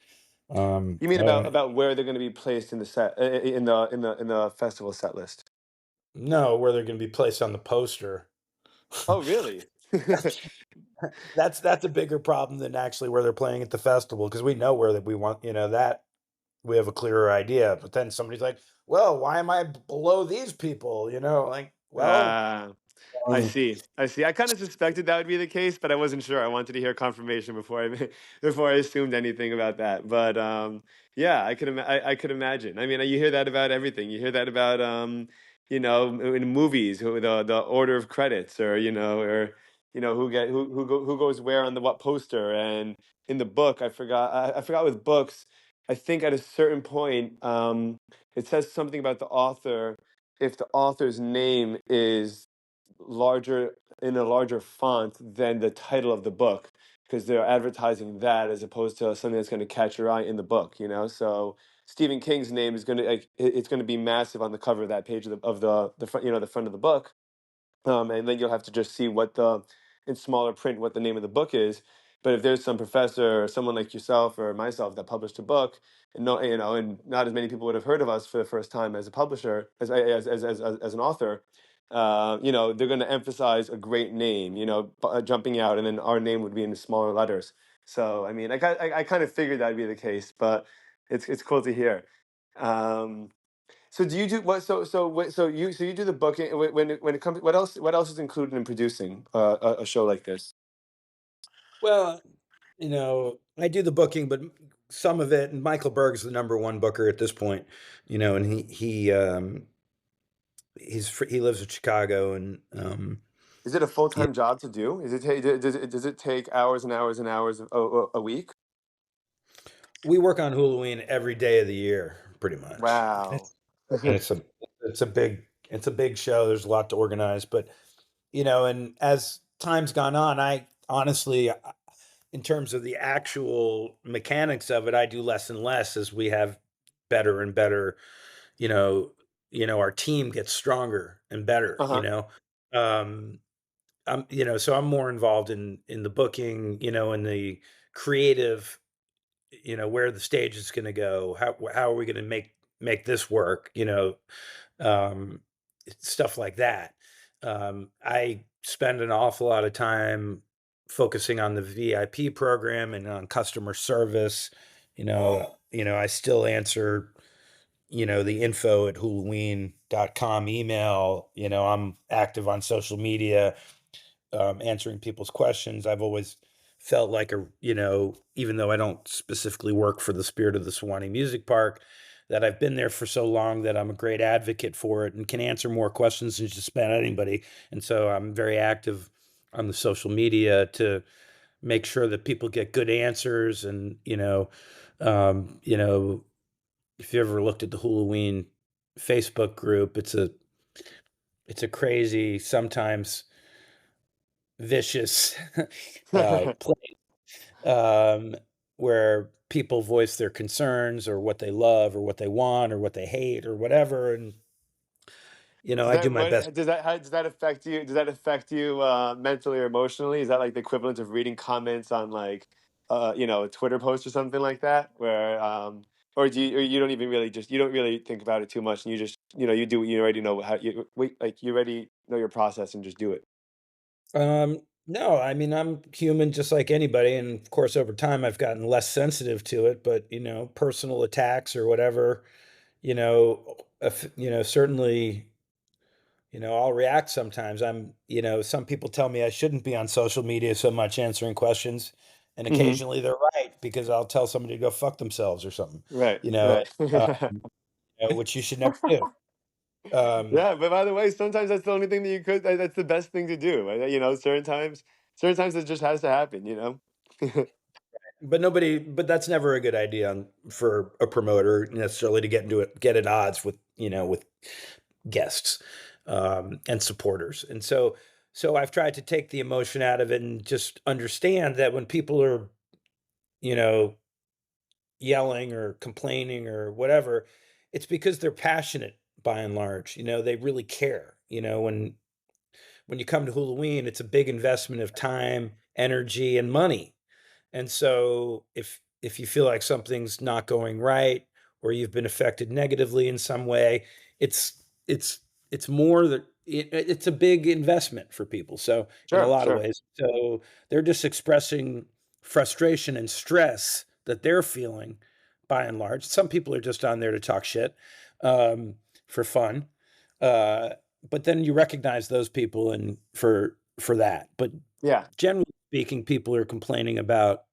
You mean I about don't about where they're going to be placed in the set in the festival set list? know where they're going to be placed on the poster. Oh, really? That's a bigger problem than actually where they're playing at the festival, because we know where that we want, that we have a clearer idea. But then somebody's like, well, why am I below these people? Like, Well, Ah, I um, see. I see. I kind of suspected that would be the case, but I wasn't sure. I wanted to hear confirmation before before I assumed anything about that. But yeah, I could imagine. I mean, you hear that about everything. You hear that about in movies, the order of credits, or who goes where on the what poster. And in the book, I forgot with books. I think at a certain point, it says something about the author if the author's name is larger in a larger font than the title of the book because they're advertising that as opposed to something that's going to catch your eye in the book, so Stephen King's name is going to it's going to be massive on the cover of that page of the front, the front of the book, and then you'll have to just see what the in smaller print what the name of the book is. But if there's some professor or someone like yourself or myself that published a book, and no, and not as many people would have heard of us for the first time as a publisher, as an author, they're going to emphasize a great name, jumping out, and then our name would be in the smaller letters. So I mean, I kind of figured that'd be the case, but it's cool to hear. Um, so do you do what? So you do the booking when it comes. What else is included in producing a show like this? well, I do the booking, but some of it, and Michael Berg's the number one booker at this point, and he lives in Chicago, and Is it a yeah, full-time job to do? Does it take hours and hours and hours a week? we work on Halloween every day of the year, pretty much. Wow. And it's a big show. There's a lot to organize, but and as time's gone on, I honestly, in terms of the actual mechanics of it, I do less and less as we have better and better. You know, our team gets stronger and better. Uh-huh. Um, so I'm more involved in the booking. In the creative. Where the stage is going to go. How are we going to make this work? Um, Stuff like that. I spend an awful lot of time focusing on the VIP program and on customer service. I still answer, the info at Hulaween.com email. I'm active on social media, answering people's questions. I've always felt like even though I don't specifically work for the Spirit of the Suwannee Music Park, that I've been there for so long that I'm a great advocate for it and can answer more questions than just about anybody. And so I'm very active on the social media to make sure that people get good answers. And if you ever looked at the Hulaween Facebook group, it's a crazy, sometimes vicious place, um, where people voice their concerns or what they love or what they want or what they hate or whatever. And Does I do that my best. what does that how does that affect you? Does that affect you mentally or emotionally? Is that like the equivalent of reading comments on like a Twitter post or something like that? Where or you don't even really just you don't really think about it too much and you just you do you already know how you already know your process and just do it. No, I mean, I'm human just like anybody, and of course, over time, I've gotten less sensitive to it. But personal attacks or whatever, certainly. I'll react sometimes. Some people tell me I shouldn't be on social media so much answering questions. And Hmm. occasionally they're right because I'll tell somebody to go fuck themselves or something, Right, you know, right. uh, which you should never do. Um, Yeah, but by the way, sometimes that's the only thing that you could. That's the best thing to do. Right? Certain times it just has to happen. but that's never a good idea for a promoter necessarily to get at odds with guests, and supporters. And so I've tried to take the emotion out of it and just understand that when people are, you know, yelling or complaining or whatever, it's because they're passionate by and large. They really care. When you come to Halloween, it's a big investment of time, energy, and money. And so if you feel like something's not going right or you've been affected negatively in some way, it's it's more that it's a big investment for people. So in a Sure, lot of sure. ways, so they're just expressing frustration and stress that they're feeling by and large. Some people are just on there to talk shit, for fun. Uh, but then you recognize those people and for that. But Yeah. generally speaking, people are complaining about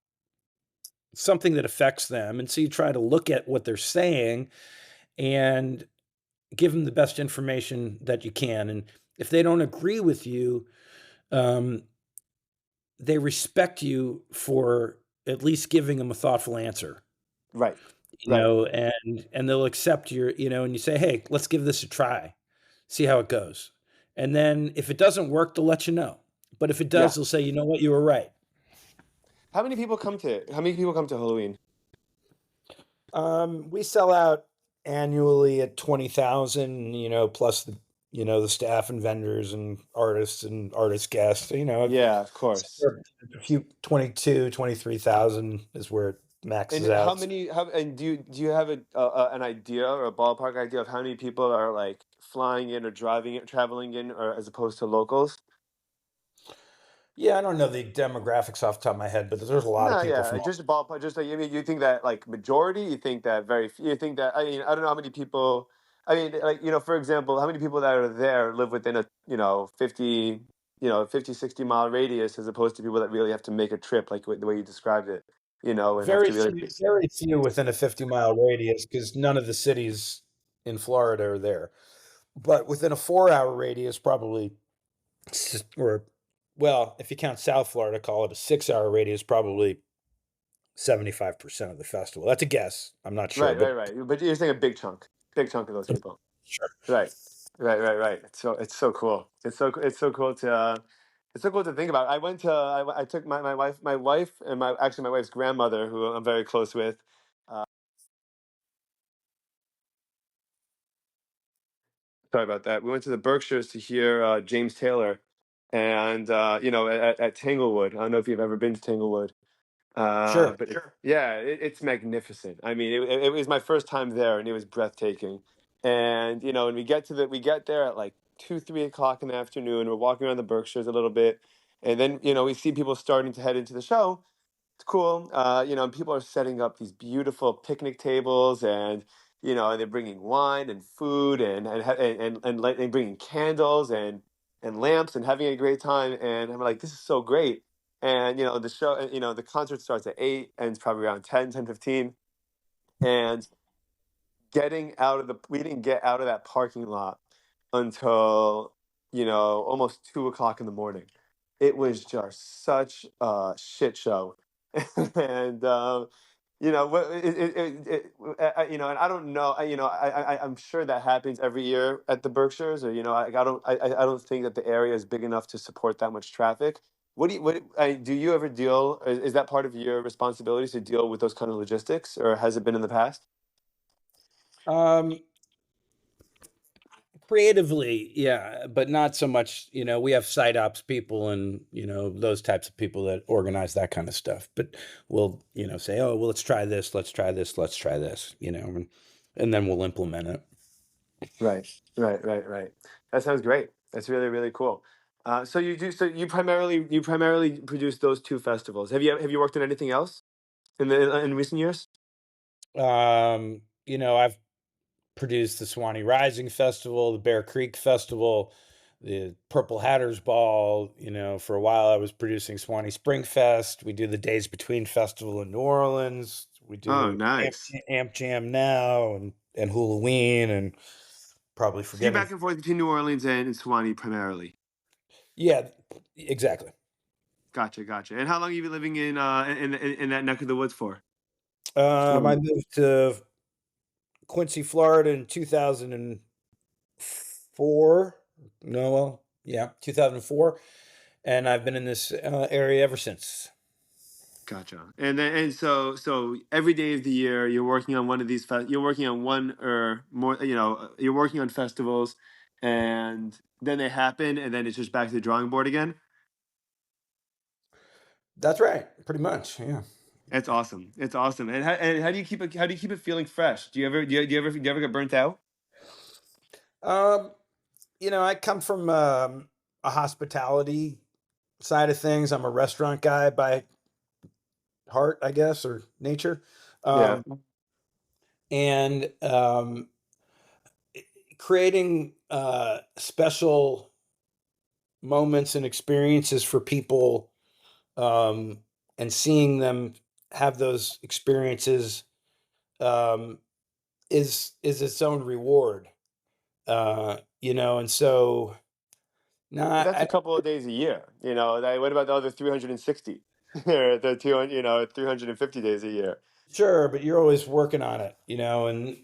something that affects them, and so you try to look at what they're saying and give them the best information that you can. And if they don't agree with you, um, they respect you for at least giving them a thoughtful answer, Right. Right. and they'll accept and you say, hey, let's give this a try, see how it goes. And then if it doesn't work, they'll let you know. But if it does, Yeah. they'll say, you know what, you were right. How many people come to Halloween? We sell out annually at 20,000, plus the staff and vendors and artists and artist guests, Yeah, of course. somewhere a few 23,000 is where it maxes And how out. many how and do you have an idea or a ballpark idea of how many people are like flying in or driving in, traveling in, or as opposed to locals? Yeah, I don't know the demographics off the top of my head, but there's a lot of No, people yeah, from just a ballpark. Just like, I mean, you think that like majority? You think that very few? You think that, I mean, I don't know how many people. I mean, like, for example, how many people that are there live within a 50 50-60 mile radius, as opposed to people that really have to make a trip, like the way you described it, and have to really. very few within a 50-mile radius because none of the cities in Florida are there. But within a 4-hour radius, probably, or well, if you count South Florida, call it a 6-hour radius, probably 75% of the festival. That's a guess. I'm not sure, Right, but right, right. But you're saying a big chunk of those people. sure. Right, right, right, right. It's so cool. It's so cool to think about. I took my wife and my wife's grandmother, who I'm very close with. Uh, Sorry about that. We went to the Berkshires to hear James Taylor, and at Tanglewood. I don't know if you've ever been to Tanglewood. Sure. But sure. Yeah, it's magnificent. I mean, it was my first time there, and it was breathtaking. And and we get there at like 2, 3 o'clock in the afternoon. We're walking around the Berkshires a little bit, and then we see people starting to head into the show. It's cool. And people are setting up these beautiful picnic tables, and they're bringing wine and food, they're bringing candles and lamps, and having a great time. And I'm like, this is so great. And the show, the concert starts at 8, ends probably around 10, 10:15. And we didn't get out of that parking lot until almost 2 o'clock in the morning. It was just such a shit show. And and I don't know. I'm sure that happens every year at the Berkshires, or I don't think that the area is big enough to support that much traffic. Do you ever deal? Is that part of your responsibilities to deal with those kind of logistics, or has it been in the past? Um, Creatively, yeah, but not so much. We have site ops people and those types of people that organize that kind of stuff. But we'll say, oh well, let's try this, let's try this, let's try this, and then we'll implement it. Right, right, right, right. That sounds great. That's really, really cool. So you primarily produce those two festivals. Have you worked on anything else in recent years? I've produced the Suwannee Rising Festival, the Bear Creek Festival, the Purple Hatters Ball. For a while I was producing Suwannee Spring Fest. We do the Days Between Festival in New Orleans. We Oh, do nice. Amp Jam now and Hulaween and probably So you're forgetting. back and forth between New Orleans and Suwannee primarily. Yeah, exactly. Gotcha, gotcha. And how long have you been living in that neck of the woods for? I moved to Quincy, Florida in 2004. No, well, yeah, 2004, and I've been in this area ever since. Gotcha. And so every day of the year you're working on you're working on one or more, you're working on festivals, and then they happen, and then it's just back to the drawing board again. That's right, pretty much. Yeah. It's awesome. It's awesome. And how do you keep it feeling fresh? Do you ever get burnt out? Um, I come from a hospitality side of things. I'm a restaurant guy by heart, I guess, or nature. Yeah. And creating special moments and experiences for people, um, and seeing them have those experiences, um, is its own reward. And so no, But that's a couple of days a year. What about the other 360 or the 200, 350 days a year? sure, but you're always working on it, and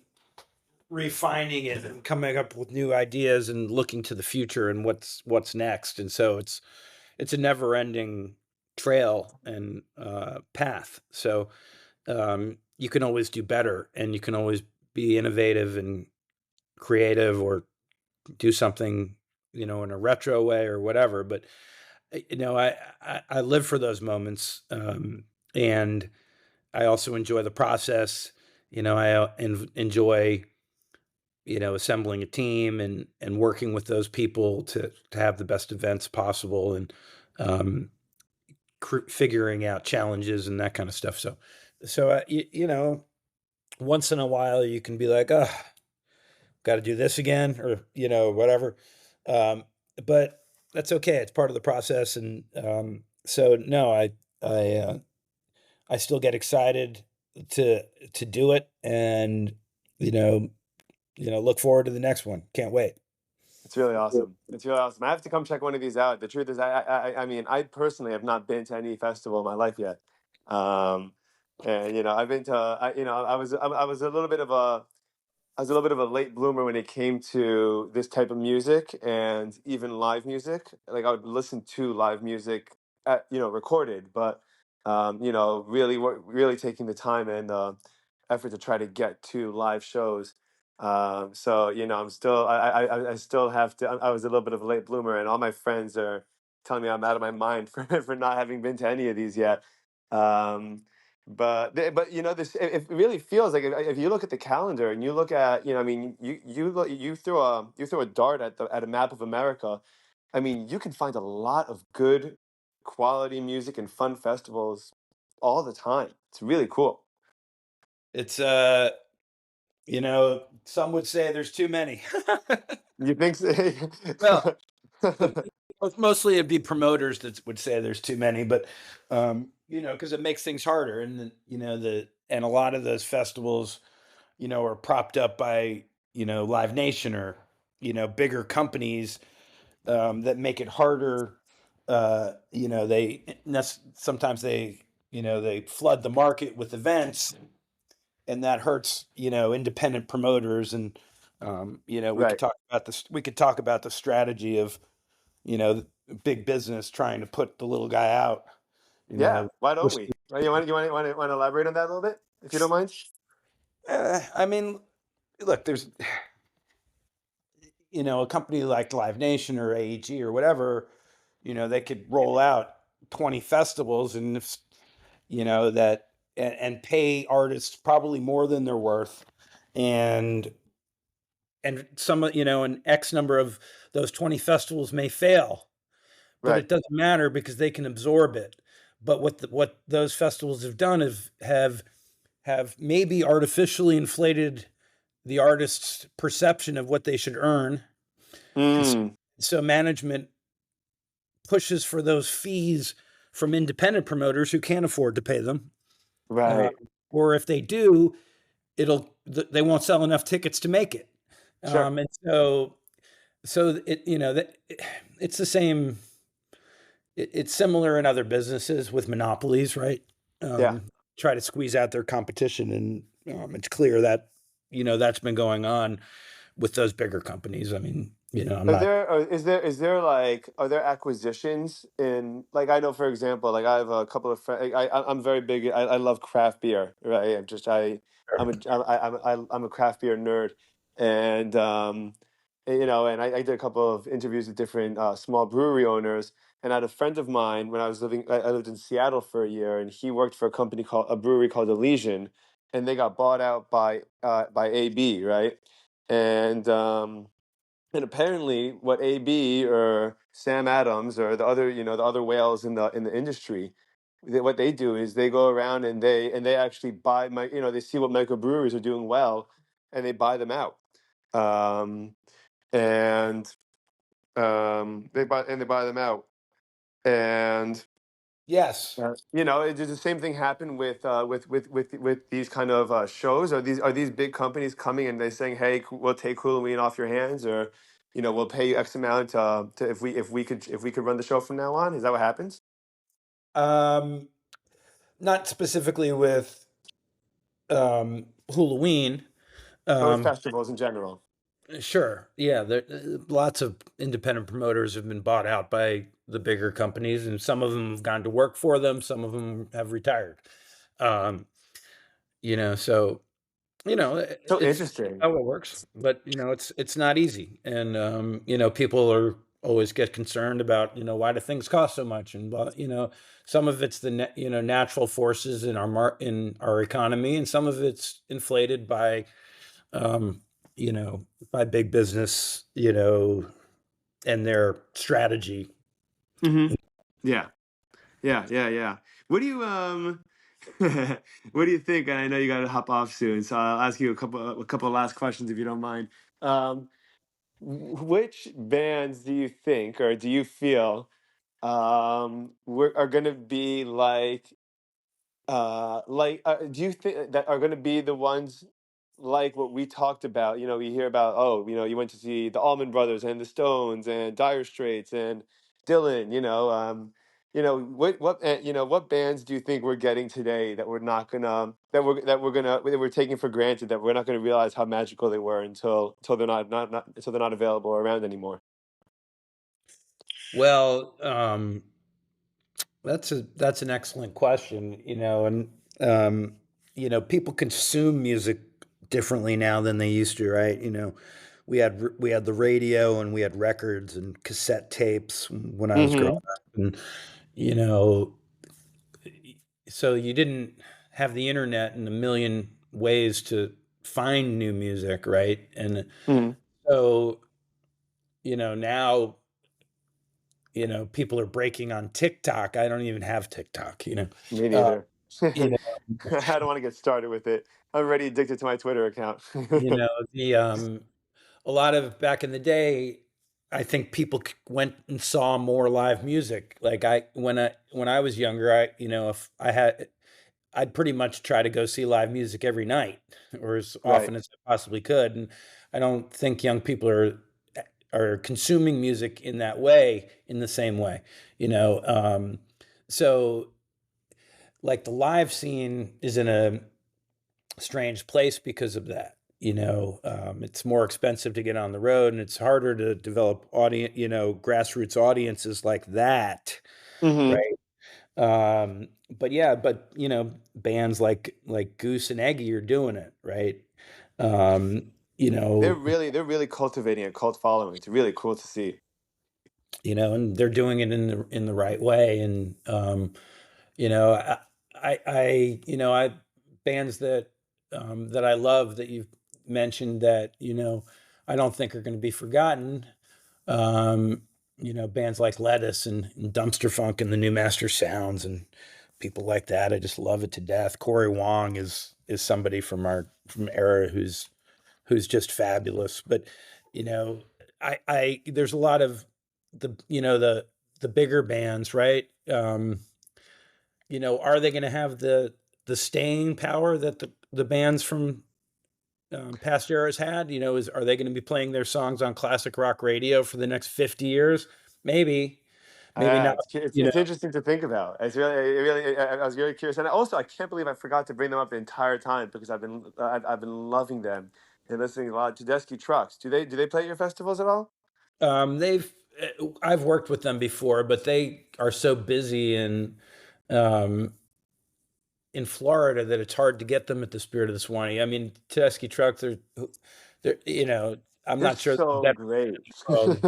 refining it and coming up with new ideas and looking to the future and what's next. And so it's a never ending trail and path. So you can always do better, and you can always be innovative and creative, or do something, in a retro way or whatever. But I live for those moments, and I also enjoy the process. I enjoy assembling a team and working with those people to have the best events possible, and um, figuring out challenges and that kind of stuff. Once in a while you can be like, oh, got to do this again, or whatever. Um, but that's okay. It's part of the process, and so no, I I still get excited to to do it, and you know look forward to the next one. Can't wait. It's really awesome. It's really awesome. I have to come check one of these out. The truth is, I mean, I personally have not been to any festival in my life yet. Um, and I've been to, I was a little bit of a, I was a little bit of a late bloomer when it came to this type of music and even live music. Like I would listen to live music, recorded, but really taking the time and effort to try to get to live shows. So I'm still, I still have to. I was a little bit of a late bloomer, and all my friends are telling me I'm out of my mind for not having been to any of these yet. Um, but this it really feels like if you look at the calendar and you look at I mean you throw a dart at a map of America. I mean, you can find a lot of good quality music and fun festivals all the time. It's really cool. It's some would say there's too many. You think so? Well, mostly it'd be promoters that would say there's too many, but because it makes things harder, and and a lot of those festivals, are propped up by Live Nation, or bigger companies that make it harder. Sometimes they flood the market with events, and that hurts independent promoters. And we could Right. talk about this. We could talk about the strategy of big business trying to put the little guy out. You Yeah. know, Why don't push we? You want to elaborate on that a little bit, if you don't mind? I mean, look, there's a company like Live Nation or AEG or whatever, they could roll out 20 festivals, and if, that and pay artists probably more than they're worth, and an X number of those 20 festivals may fail, but Right. it doesn't matter because they can absorb it. But what those festivals have done is have maybe artificially inflated the artist's perception of what they should earn. And Mm, so management pushes for those fees from independent promoters who can't afford to pay them. Uh, right. or if they do, they won't sell enough tickets to make it. Sure. And so it's the same. It's similar in other businesses with monopolies, right? Yeah. Um, Try to squeeze out their competition, and it's clear that that's been going on with those bigger companies. I mean, I'm not. Is there like are there acquisitions in like I know for example like I have a couple of friends I'm very big I love craft beer, right? I'm a craft beer nerd. And and I did a couple of interviews with different small brewery owners. And I had a friend of mine when I lived in Seattle for a year, and he worked for a brewery called Elysian, and they got bought out by AB, right? And apparently, what AB or Sam Adams or the other whales in the industry, what they do is they go around and they actually buy they see what microbreweries are doing well, and they buy them out. um, and they buy them out, and Yes. you know, does the same thing happen with with these kind of shows? Are these big companies coming and they saying, "Hey, we'll take Halloween off your hands," or you know, we'll pay you X amount to if we could run the show from now on? Is that what happens? Um, Not specifically with Hulaween. But with Um, festivals in general. sure, yeah, there, lots of independent promoters have been bought out by the bigger companies, and some of them have gone to work for them. Some of them have retired. Um, so So it's interesting. how it works, but it's not easy, and people are always get concerned about why do things cost so much, and some of it's the natural forces in in our economy, and some of it's inflated um, by big business, and their strategy. Hmm. Yeah, yeah. What do you what do you think? And I know you got to hop off soon, so I'll ask you a couple of last questions if you don't mind. Um, which bands do you think, or do you feel, are going to be do you think that are going to be the ones like what we talked about? You know, we hear about, oh, you know, you went to see the Allman Brothers and the Stones and Dire Straits and Dylan. You know you know what bands do you think we're getting today that we're not gonna that we're taking for granted, that we're not gonna realize how magical they were until they're not until they're not available or around anymore? Well, that's an excellent question, and people consume music differently now than they used to, right? We had the radio, and we had records and cassette tapes when I was growing Mm-hmm. up, and you know, so you didn't have the internet and a million ways to find new music, right? And Mm-hmm. so now people are breaking on TikTok. I don't even have TikTok, Me uh, neither. you know. I don't want to get started with it. I'm already addicted to my Twitter account. The a lot of back in the day, I think people went and saw more live music. Like when I was younger, if I had, I'd pretty much try to go see live music every night, or as Right. often as I possibly could. And I don't think young people are consuming music in that way, in the same way, so like the live scene is in a strange place because of that. It's more expensive to get on the road, and it's harder to develop audience, grassroots audiences like that, Hmm. right? But yeah, bands like Goose and Eggy are doing it, right? Um, you know, They're really cultivating a cult following. It's really cool to see. and they're doing it in the right way, and you know, I bands that I love that you've mentioned that I don't think are going to be forgotten. Um, bands like Lettuce and Dumpster Funk and the New Master Sounds and people like that. I just love it to death. Corey Wong is somebody from era who's just fabulous. But you know, I there's a lot of the bigger bands, right? Are they going to have the staying power that the bands from past eras had? Are they going to be playing their songs on classic rock radio for the next 50 years? Maybe, maybe not. It's You know, interesting to think about. I was really curious, and also I can't believe I forgot to bring them up the entire time because I've been loving them and listening a lot. Tedeschi Trucks. Do they play at your festivals at all? I've worked with them before, but they are so busy um, in Florida that it's hard to get them at the Spirit of the Suwannee. I mean, Tedeschi Trucks, I'm They're not sure so that great. world.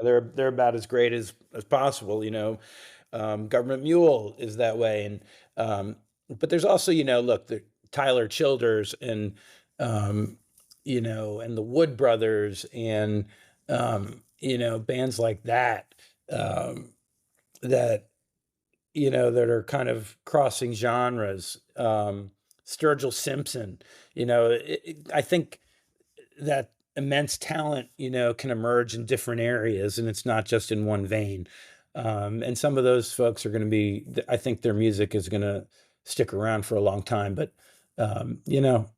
They're about as great as possible. Government Mule is that way, and but there's also look, Tyler Childers and and the Wood Brothers and bands like that, that that are kind of crossing genres. Sturgill Simpson, I think that immense talent, can emerge in different areas, and it's not just in one vein. And some of those folks are going to be, I think their music is going to stick around for a long time. But you know,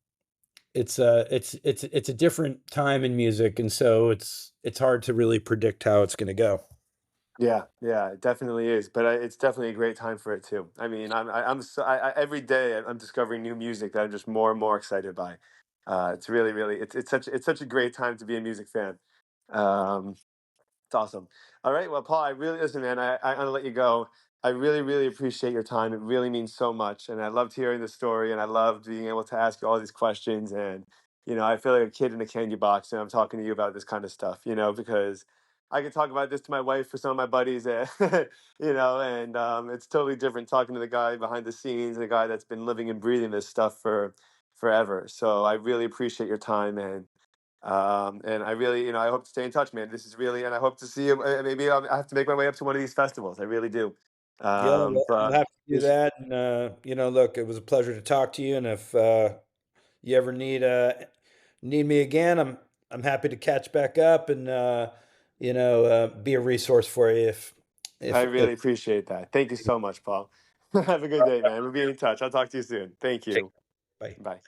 it's a different time in music, and so it's hard to really predict how it's going to go. Yeah, yeah, it definitely is, but it's definitely a great time for it too. I mean, I'm so, every day I'm discovering new music that I'm just more and more excited by. It's really, really, it's such a great time to be a music fan. Um, it's awesome. All right. Well, Paul, I really listen, man. I'm gonna let you go. I really, really appreciate your time. It really means so much, and I loved hearing the story, and I loved being able to ask you all these questions. And I feel like a kid in a candy box, and I'm talking to you about this kind of stuff. Because I could talk about this to my wife or some of my buddies, and it's totally different talking to the guy behind the scenes, the guy that's been living and breathing this stuff for forever. So I really appreciate your time, and I really, I hope to stay in touch, man. This is really, and I hope to see you. Maybe I have to make my way up to one of these festivals. I really do. Yeah, we'll But have to do this, that. And look, it was a pleasure to talk to you. And if you ever need me again, I'm happy to catch back up and be a resource for you I if really appreciate that. Thank you so much, Paul. Have a good day, man. We'll be in touch. I'll talk to you soon. Thank take. you. Bye. Bye.